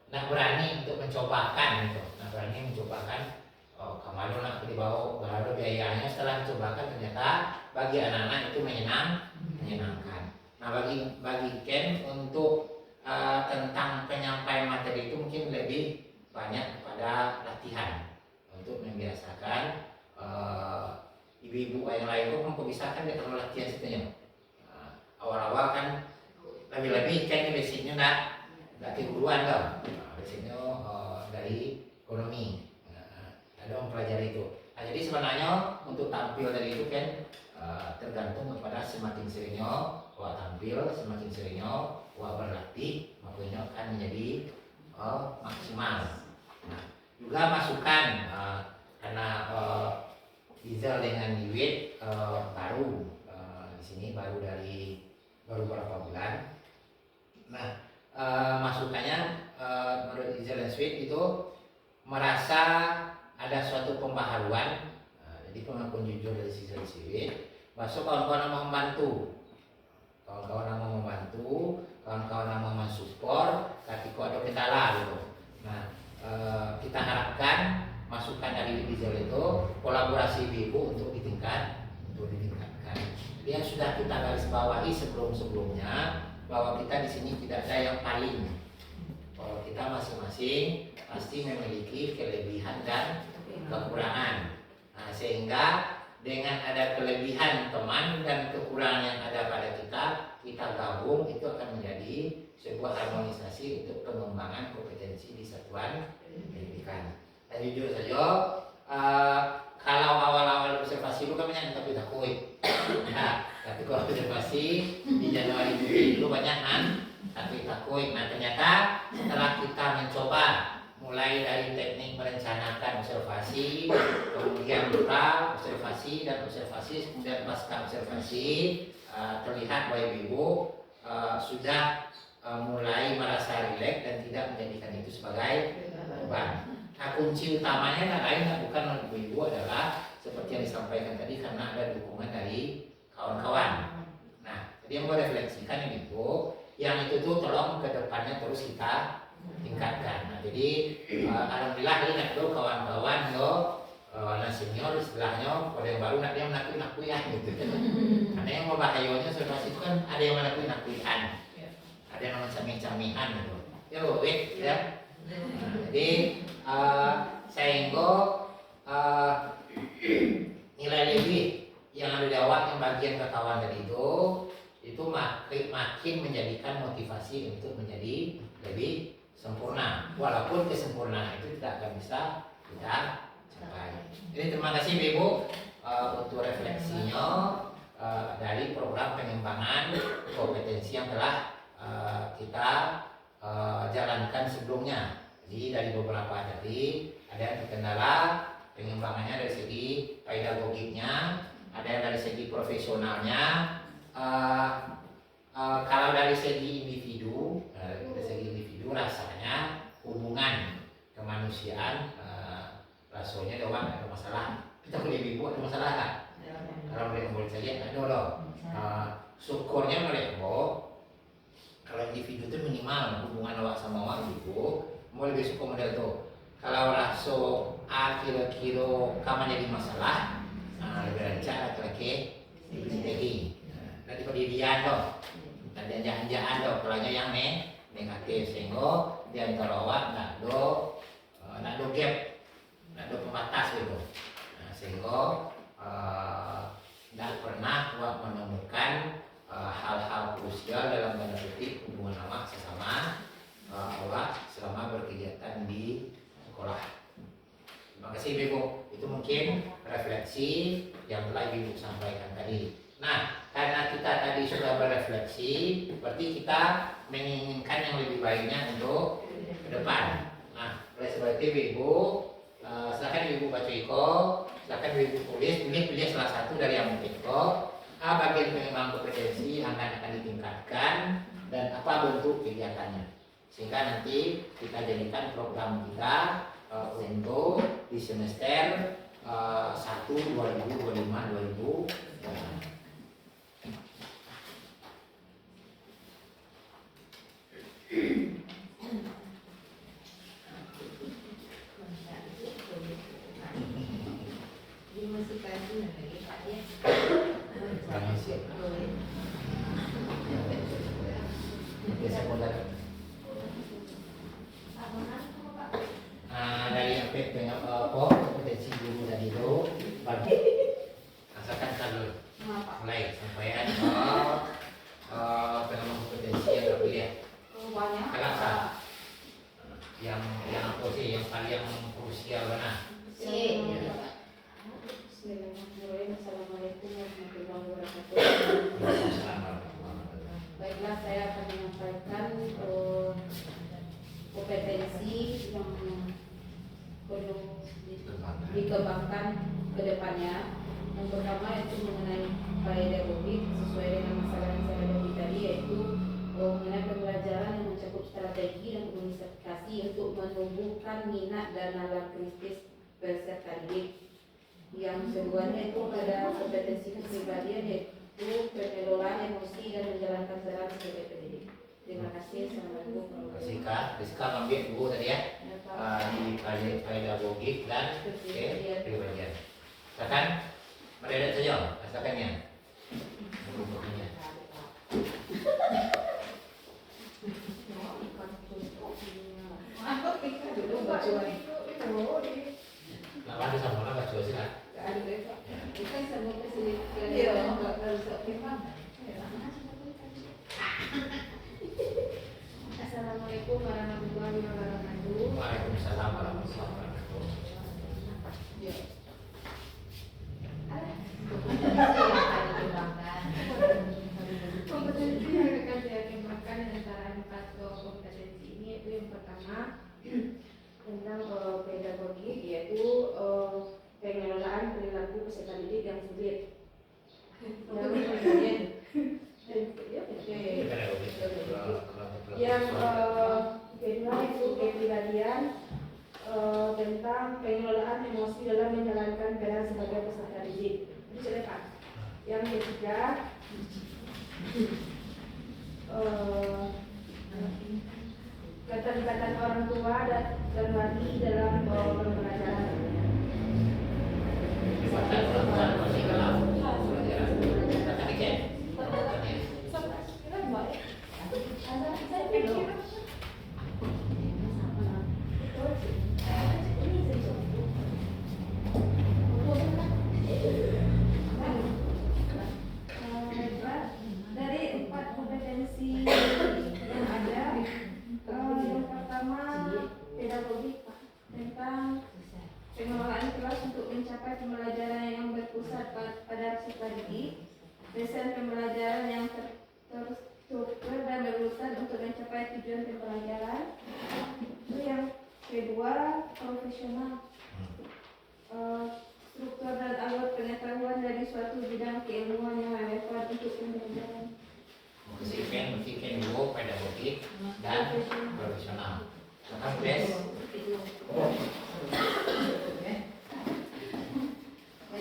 nak berani untuk mencobakan gitu, nak berani mencobakan. Kemarin nak dibawa berapa biayanya, setelah mencobakan ternyata bagi anak-anak itu menyenangkan. Nah bagi Ken untuk tentang penyampaian materi itu mungkin lebih banyak kepada latihan untuk membiasakan ibu-ibu yang lain itu membiasakan dia kalau latihan sebenarnya. Awal-awal kan lebih-lebih Ken basicnya nggak keguruan tau, basicnya dari ekonomi. Ada mempelajari itu. Nah, jadi sebenarnya untuk tampil dari itu kan tergantung kepada semakin seringnya wah tampil, semakin seringnya wah berlatih, makanya akan menjadi maksimal. Nah, juga masukan karena Izal dengan Wiwit baru di sini baru berapa bulan. Nah, masukannya menurut Izal dan Sweet itu merasa ada suatu pembaharuan. Jadi pengakuan jujur dari sisi Siwit, masuk kawan-kawan yang mau membantu, kawan-kawan yang mau mensupport, tapi kok ada kendala gitu. Nah, kita harapkan masukan dari Bizal itu kolaborasi ibu untuk ditingkatkan. Jadi yang sudah kita garis bawahi sebelumnya bahwa kita di sini tidak ada yang paling. Kalau kita masing-masing pasti memiliki kelebihan dan kekurangan. Nah, sehingga dengan ada kelebihan teman dan kekurangan yang ada pada kita gabung itu akan menjadi sebuah harmonisasi untuk pengembangan kompetensi di satuan pendidikan. Dan jujur saja, kalau awal-awal observasi itu kan banyak tapi takut. Nah, tapi kalau observasi di Januari dulu banyak tapi takut. Nah, ternyata setelah kita mencoba mulai dari teknik merencanakan observasi, kemudian pra observasi dan observasi, kemudian pasca observasi, terlihat bahwa ibu sudah mulai merasa rileks dan tidak menjadikan itu sebagai beban. Nah, kunci utamanya bukan ibu adalah seperti yang disampaikan tadi karena ada dukungan dari kawan-kawan. Nah, jadi yang mau refleksikan ibu, yang itu tuh tolong ke depannya terus kita tingkatkan. Nah, jadi alhamdulillah ini nak do kawan-kawan do senior istilahnya pada yang baru nak dia menakui ya gitu. Karena yang mau bahayanya observasi itu kan ada yang menakui-nakuian, ada yang mencami-camihan gitu. Ya wait ya. Nah, jadi sehingga nilai lebih yang ada di awal yang bagian ketahuan dari itu makin menjadikan motivasi untuk menjadi lebih sempurna, walaupun kesempurnaan itu tidak akan bisa kita capai. Jadi terima kasih Ibu untuk refleksinya dari program pengembangan kompetensi yang telah kita jalankan sebelumnya. Jadi dari beberapa tadi ada yang terkendala pengembangannya dari segi pedagogiknya, ada yang dari segi profesionalnya. Kalau dari segi individu, rasanya hubungan kemanusiaan rasanya doang ada masalah. Kita boleh ibu ada masalah kan? Kalau mereka boleh saja ada loh. Syukurnya mereka kalau individu itu minimal hubungan awak sama awak ibu mau lebih suka model tuh. Kalau raso kira-kira kamu jadi masalah, lebih lancar laki-laki strategi. Nanti pendirian loh, dan jangan-jangan loh, kalau yang negatif sehingga di antara awak nak do gap, nak do pembatas gitu. Nah, sehingga tidak pernah awak menemukan hal-hal krusial dalam tanda petik hubungan awak sesama awak selama berkegiatan di sekolah. Terima kasih Ibu. Itu mungkin refleksi yang telah Ibu sampaikan tadi. Nah, karena kita tadi sudah berefleksi, berarti kita menginginkan yang lebih baiknya untuk ke depan. Nah, oleh sebab itu Ibu, silakan Ibu baca Iko, silakan Ibu pilih salah satu dari yang Iko. Bagian pengembangan kompetensi akan ditingkatkan dan apa bentuk kegiatannya, sehingga nanti kita jadikan program kita untuk di semester 1 2025 dari aspek kompetensi guru dan itu bagi asalkan kalau mulai sampaian pengembangan kompetensi yang terpilih kalau yang apa sih yang paling krusial mana? Bismillahirrahmanirrahim. Assalamualaikum warahmatullahi wabarakatuh. Baiklah, saya akan menyampaikan kompetensi yang perlu dikembangkan ke depannya. Yang pertama itu mengenai pedagogik sesuai dengan masalah yang saya hadapi tadi, yaitu mengenai pembelajaran yang mencakup strategi dan komunikasi untuk menumbuhkan minat dan nalar kritis peserta didik. Yang keduanya itu pada kompetensi kepribadian, yaitu pengelolaan emosi dan menjalankan peran sebagai pendidik. Terima kasih. Assalamualaikum warahmatullahi wabarakatuh. Rizka ambil buku tadi ya, di pedagogik dan kepribadian. Silakan mereka saja, rasakannya. Bukunya. Lawan di sana baca sih kan? Assalamualaikum warahmatullahi wabarakatuh. Waalaikumsalam warahmatullahi wabarakatuh. Kompetensi yang akan saya kembangkan antara 4 kompetensi ini, yaitu yang pertama tentang pedagogik, yaitu pengelolaan perilaku peserta didik yang sulit. Yang kedua itu kepribadian, tentang pengelolaan emosi dalam menjalankan peran sebagai peserta didik. Itu silakan. Yang ketiga keterlibatan orang tua dan wali dalam pembelajaran. Dari 4 kompetensi yang ada, yang pertama pedagogik tentang pengelolaan kelas untuk mencapai pembelajaran yang berpusat pada peserta didik, desain pembelajaran yang terstruktur dan berurusan untuk mencapai tujuan pembelajaran. Itu yang kedua, profesional, struktur dan alur pengetahuan dari suatu bidang keilmuan yang relevan untuk pembelajaran. Mungkin dulu pedagogik dan profesional. Maka Des.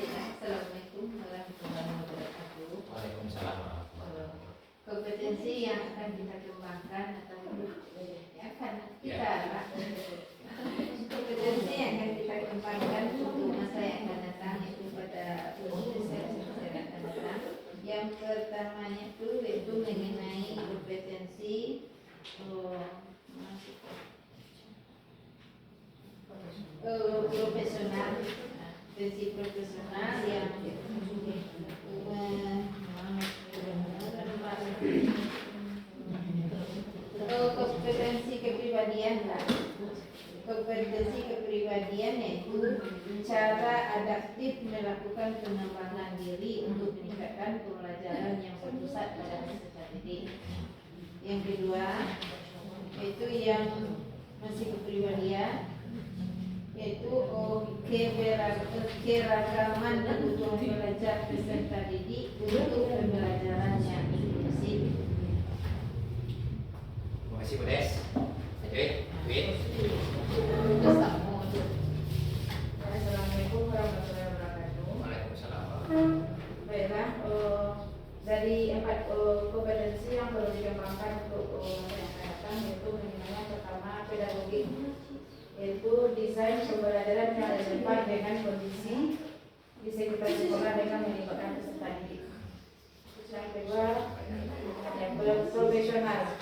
Assalamualaikum warahmatullahi wabarakatuh. Waalaikumsalam warahmatullahi wabarakatuh. Kompetensi yang akan kita kembangkan atau akan kita kompetensi yang akan kita kembangkan untuk masa yang akan datang, itu pada semester yang akan datang. Yang pertamanya itu mengenai kompetensi profesional, kompetensi profesional yang kompetensi kepribadian lah. Kompetensi kepribadian yaitu cara adaptif melakukan pengembangan diri untuk meningkatkan pembelajaran yang berpusat pada peserta didik. Yang kedua yaitu yang masih kepribadian, yaitu keragaman kebutuhan belajar peserta didik untuk pembelajaran yang inklusif. Terima kasih Bu Des. Wait. adalah dari 4 kompetensi yang perlu dikembangkan untuk masa yang akan datang, yaitu yang pertama pedagogik, yaitu desain pembelajaran yang relevan dengan kondisi di sekitar sekolah dengan melibatkan peserta didik. Terus yang kedua, yang profesional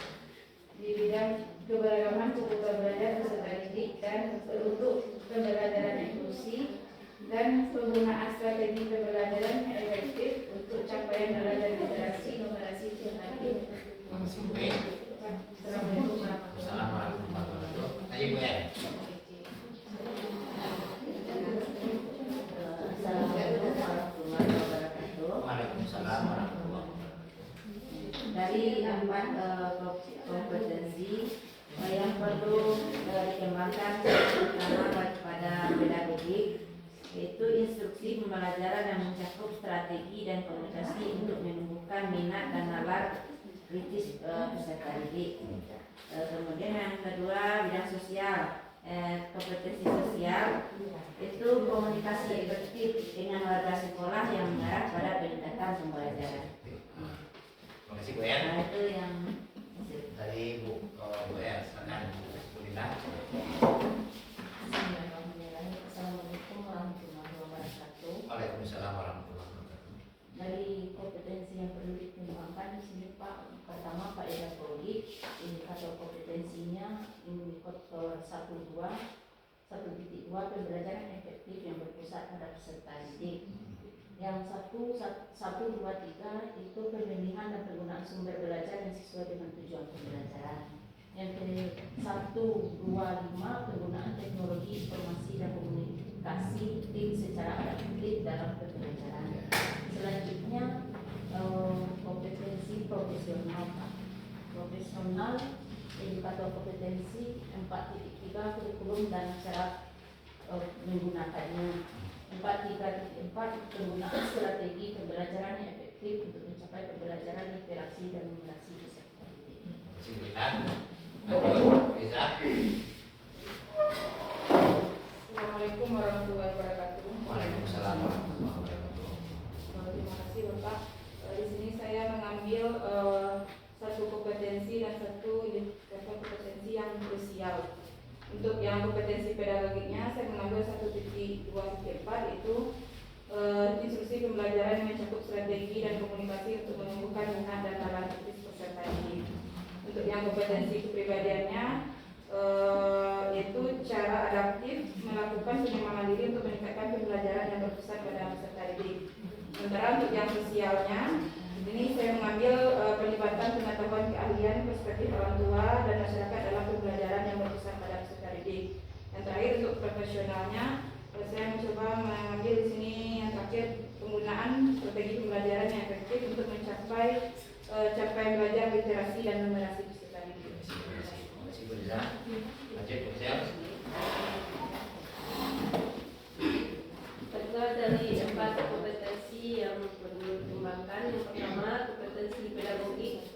di bidang keberagaman kebutuhan belajar peserta didik dan untuk pembelajaran inklusif dan penggunaan strategi pembelajaran yang efektif untuk capaian belajar literasi, numerasi, dan Assalamualaikum Assalamualaikum warahmatullahi wabarakatuh. Ayo Bu ya. Assalamualaikum warahmatullahi wabarakatuh. Waalaikumsalam warahmatullahi wabarakatuh. Dari 4 kompetensi yang perlu dikembangkan terutama pada pedagogik, yaitu instruksi pembelajaran yang mencakup strategi dan komunikasi untuk menumbuhkan minat dan nalar kritis peserta didik. Kemudian yang kedua, bidang sosial, kompetensi sosial, itu komunikasi efektif dengan warga sekolah yang mengarah pada peningkatan pembelajaran. Terima kasih Bu ya. Nah, itu yang Dari Bu ya, silakan Bu Linda. Assalamualaikum warahmatullahi wabarakatuh. Waalaikumsalam warahmatullahi wabarakatuh. Dari kompetensi yang perlu dikembangkan di sini Pak, pertama pedagogik, indikator kompetensinya indikator 1.2 pembelajaran efektif yang berpusat pada peserta didik. Yang 1.2.3 itu pemilihan dan penggunaan sumber belajar yang sesuai dengan tujuan pembelajaran. Yang ke-125 penggunaan teknologi informasi dan komunikasi tim secara adaptif dalam pembelajaran. Selanjutnya kompetensi profesional. Profesional indikator kompetensi 4.3 kurikulum dan cara menggunakannya. 4.3.4 penggunaan strategi pembelajaran yang efektif untuk mencapai pembelajaran literasi dan numerasi peserta didik. Assalamualaikum warahmatullahi wabarakatuh. Waalaikumsalam warahmatullahi wabarakatuh. Terima kasih Bapak. Di sini saya mengambil satu kompetensi dan satu kompetensi yang krusial. Untuk yang kompetensi pedagogiknya saya mengambil 1.2.4 itu instruksi pembelajaran yang mencakup strategi dan komunikasi untuk menumbuhkan minat dan nalar kritis peserta didik. Untuk yang kompetensi kepribadiannya yaitu cara adaptif melakukan pengembangan diri untuk meningkatkan pembelajaran yang berpusat pada peserta didik. Sementara untuk yang sosialnya, ini saya mengambil pelibatan pengetahuan keahlian perspektif orang tua dan masyarakat dalam pembelajaran yang berpusat pada peserta didik. Yang terakhir untuk profesionalnya, saya mencoba mengambil di sini yang terakhir penggunaan strategi pembelajaran yang efektif untuk mencapai capaian belajar literasi dan numerasi peserta didik. Terima kasih Bu Linda. Lanjut Bu Sel. Dari 4 kompetensi yang perlu dikembangkan, yang pertama kompetensi pedagogik,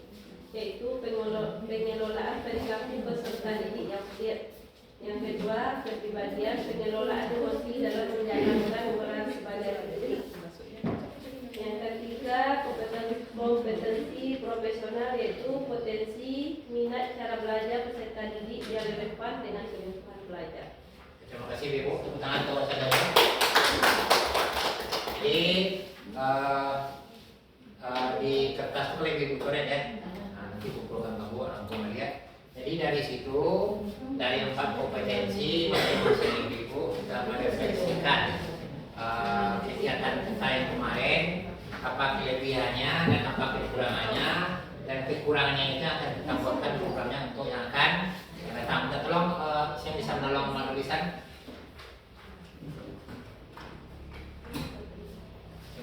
yaitu pengelolaan perilaku peserta didik yang baik. Yang kedua, kepribadian pengelolaan emosi dalam menjalankan peran sebagai didik. Yang ketiga, kompetensi profesional, yaitu potensi minat cara belajar peserta didik yang relevan dengan kebutuhan belajar. Terima kasih Ibu. Tepuk tangan untuk saudara. Jadi di kertas itu lebih coret ya. Nanti kumpulkan Bu, langsung melihat. Jadi dari situ, dari 4 kompetensi masing-masing Ibu kita merefleksikan kegiatan kita yang kemarin, apa kelebihannya dan apa kekurangannya, dan kekurangannya itu akan kita buatkan programnya untuk yang akan datang. Kita tolong saya bisa menolong menulisan.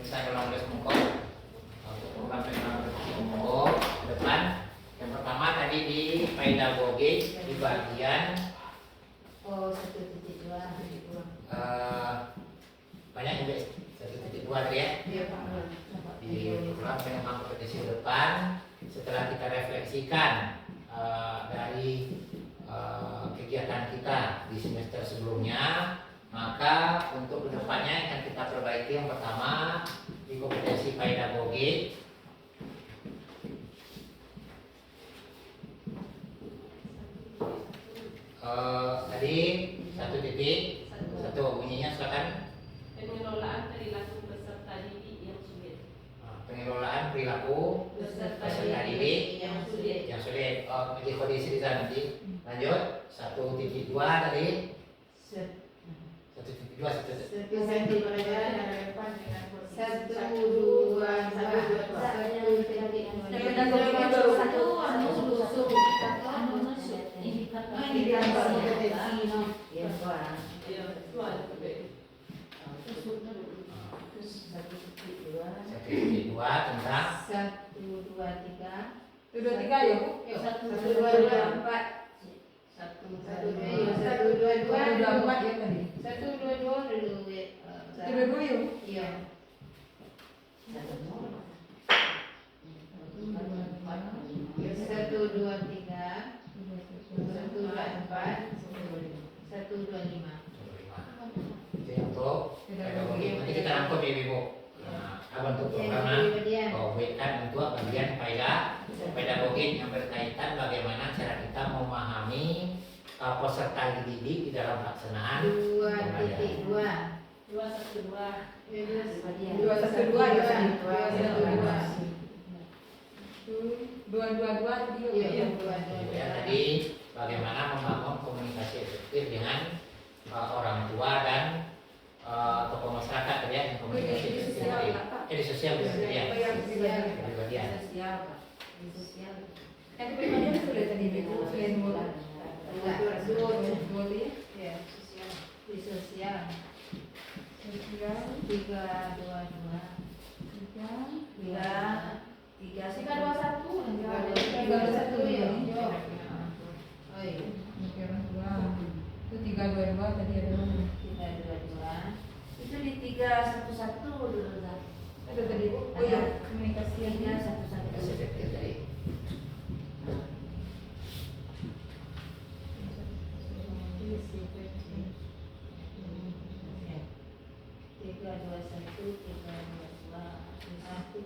Saya ulang tulis muka untuk program muka ke depan. Yang pertama tadi di pedagogik di bagian 1.2 banyak juga 1.2 tadi ya. Iya Pak. Di program pengembangan kompetensi ke depan, setelah kita refleksikan dari kegiatan kita di semester sebelumnya, maka untuk kedepannya akan kita perbaiki. Yang pertama di di kompetensi pedagogik. Tadi 1.1 bunyinya silakan. Pengelolaan perilaku peserta didik yang sulit. Pengelolaan perilaku Peserta peserta didik didik yang sulit. yang sulit. Di kondisi di sana nanti. Lanjut 1.2 tadi. 1.2 1.2 tentang 2-3 ya Bu? 125. Itu yang untuk pedagogik. Nanti kita rangkum ya Ibu. Apa untuk programnya? Kan untuk bagian pedagogik yang berkaitan bagaimana cara kita memahami peserta didik di dalam pelaksanaan pembelajaran. 2-2 tadi Ya, tadi bagaimana membangun komunikasi efektif dengan orang tua dan tokoh masyarakat tadi ya, yang komunikasi efektif di sosial ya. Kepribadian. Yang kepribadian sudah tadi Bu. Di sosial 3-2 tadi ada. Itu di 311 dulu kan? Ada tadi Bu. Oh iya, komunikasi yang 311. Komunikasi efektif tadi.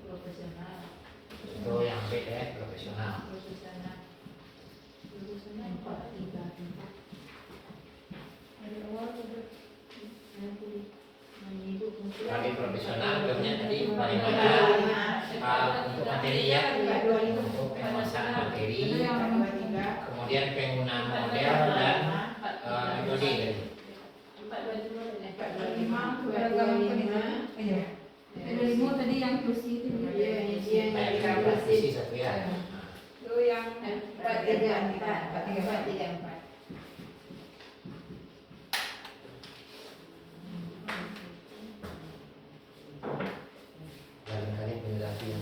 Profesional. Itu yang beda ya, profesional. Bagi profesional filmnya tadi bagaimana untuk materi ya, untuk penguasaan materi, kemudian penggunaan model dan metode. Ada 5 tadi yang kursi itu. Kayak praktisi satu ya. Itu yang 4-3-4. Barangkali penjelasan yang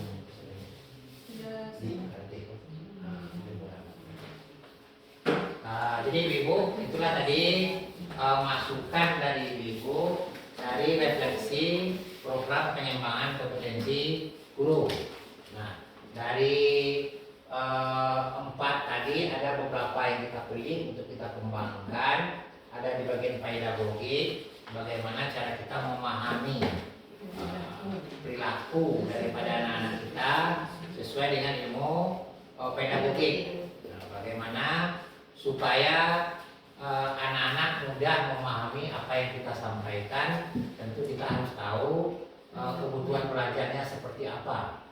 jadi Ibu, itulah tadi masukan dari Ibu dari refleksi program pengembangan kompetensi guru. Nah, dari 4 tadi ada beberapa yang kita pilih untuk kita kembangkan. Ada di bagian pedagogik, bagaimana cara kita memahami perilaku daripada anak-anak kita sesuai dengan ilmu pedagogik. Nah, bagaimana supaya anak-anak mudah memahami apa yang kita sampaikan. Tentu kita harus tahu kebutuhan belajarnya seperti apa.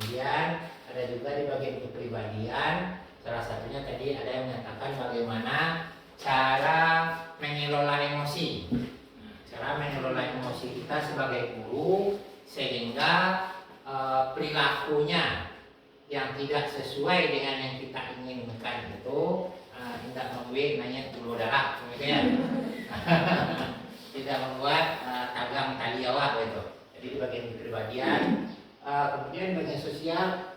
Kemudian ada juga di bagian kepribadian, salah satunya tadi ada yang menyatakan bagaimana cara mengelola emosi. Cara mengelola emosi kita sebagai guru sehingga perilakunya yang tidak sesuai dengan yang kita inginkan itu tidak membuat nanya puluh darah, kemudian tidak membuat tagang tali awak gitu. Jadi di bagian kepribadian, kemudian di bagian sosial,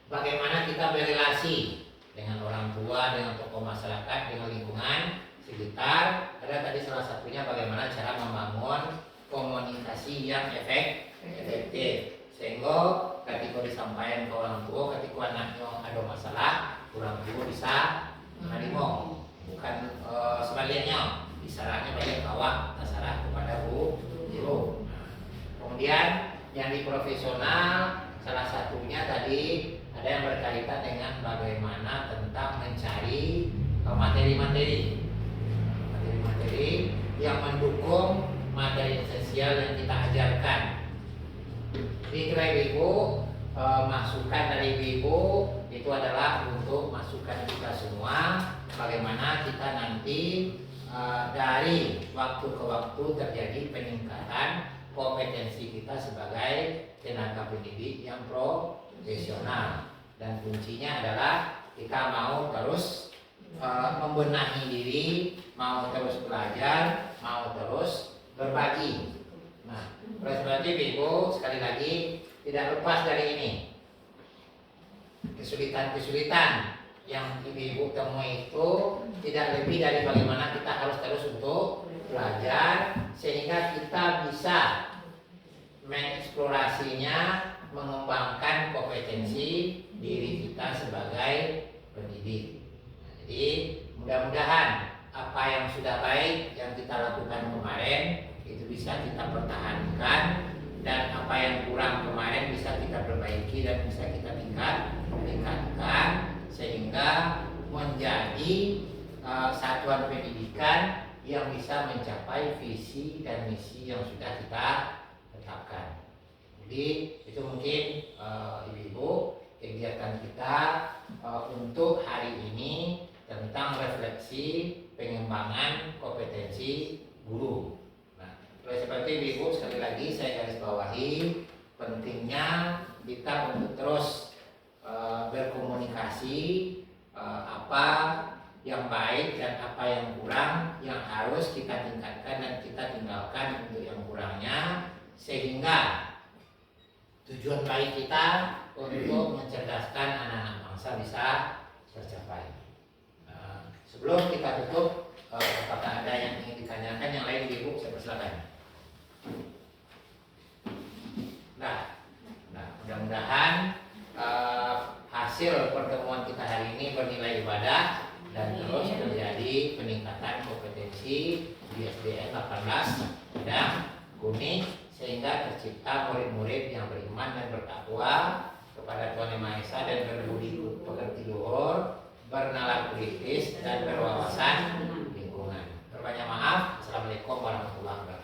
bagaimana kita berelasi dengan orang tua, dengan tokoh masyarakat, dengan lingkungan sekitar. Ada tadi salah satunya bagaimana cara membangun komunikasi yang efektif, sehingga ketika disampaikan ke orang tua, ketika anaknya ada masalah, orang tua bisa menerima, bukan sebaliknya, disarannya banyak kawak, terserah kepada guru. Kemudian Yang di profesional salah satunya tadi ada yang berkaitan dengan bagaimana tentang mencari materi-materi yang mendukung materi esensial yang kita ajarkan. Jadi Ibu, masukan dari Ibu itu adalah untuk masukan kita semua bagaimana kita nanti dari waktu ke waktu terjadi peningkatan kompetensi kita sebagai tenaga pendidik yang profesional, dan kuncinya adalah kita mau terus membenahi diri, mau terus belajar, mau terus berbagi. Nah, oleh sebab itu Ibu sekali lagi tidak lepas dari ini. Kesulitan-kesulitan yang Ibu temui itu tidak lebih dari bagaimana kita harus terus untuk belajar sehingga kita bisa mengeksplorasinya, mengembangkan kompetensi diri kita sebagai pendidik. Nah, jadi mudah-mudahan apa yang sudah baik yang kita lakukan kemarin itu bisa kita pertahankan, dan apa yang kurang kemarin bisa kita perbaiki dan bisa kita tingkatkan sehingga menjadi satuan pendidikan yang bisa mencapai visi dan misi yang sudah kita tetapkan. Jadi itu mungkin Ibu-ibu kegiatan kita untuk hari ini tentang refleksi pengembangan kompetensi guru. Nah, oleh sebab itu Ibu sekali lagi saya garis bawahi pentingnya kita untuk terus berkomunikasi apa yang baik dan apa yang kurang yang harus kita tingkatkan dan kita tinggalkan untuk yang kurangnya, sehingga tujuan baik kita untuk mencerdaskan anak-anak bangsa bisa tercapai. Sebelum kita tutup, apakah ada yang ingin ditanyakan yang lain Ibu? Saya persilakan. Nah, mudah-mudahan hasil pertemuan kita hari ini bernilai ibadah dan terus menjadi peningkatan kompetensi di SDN 18 dan Kuning, sehingga tercipta murid-murid yang beriman dan bertakwa kepada Tuhan Yang Maha Esa dan berbudi pekerti luhur, bernalar kritis dan berwawasan lingkungan. Berbanyak maaf. Assalamualaikum warahmatullahi wabarakatuh.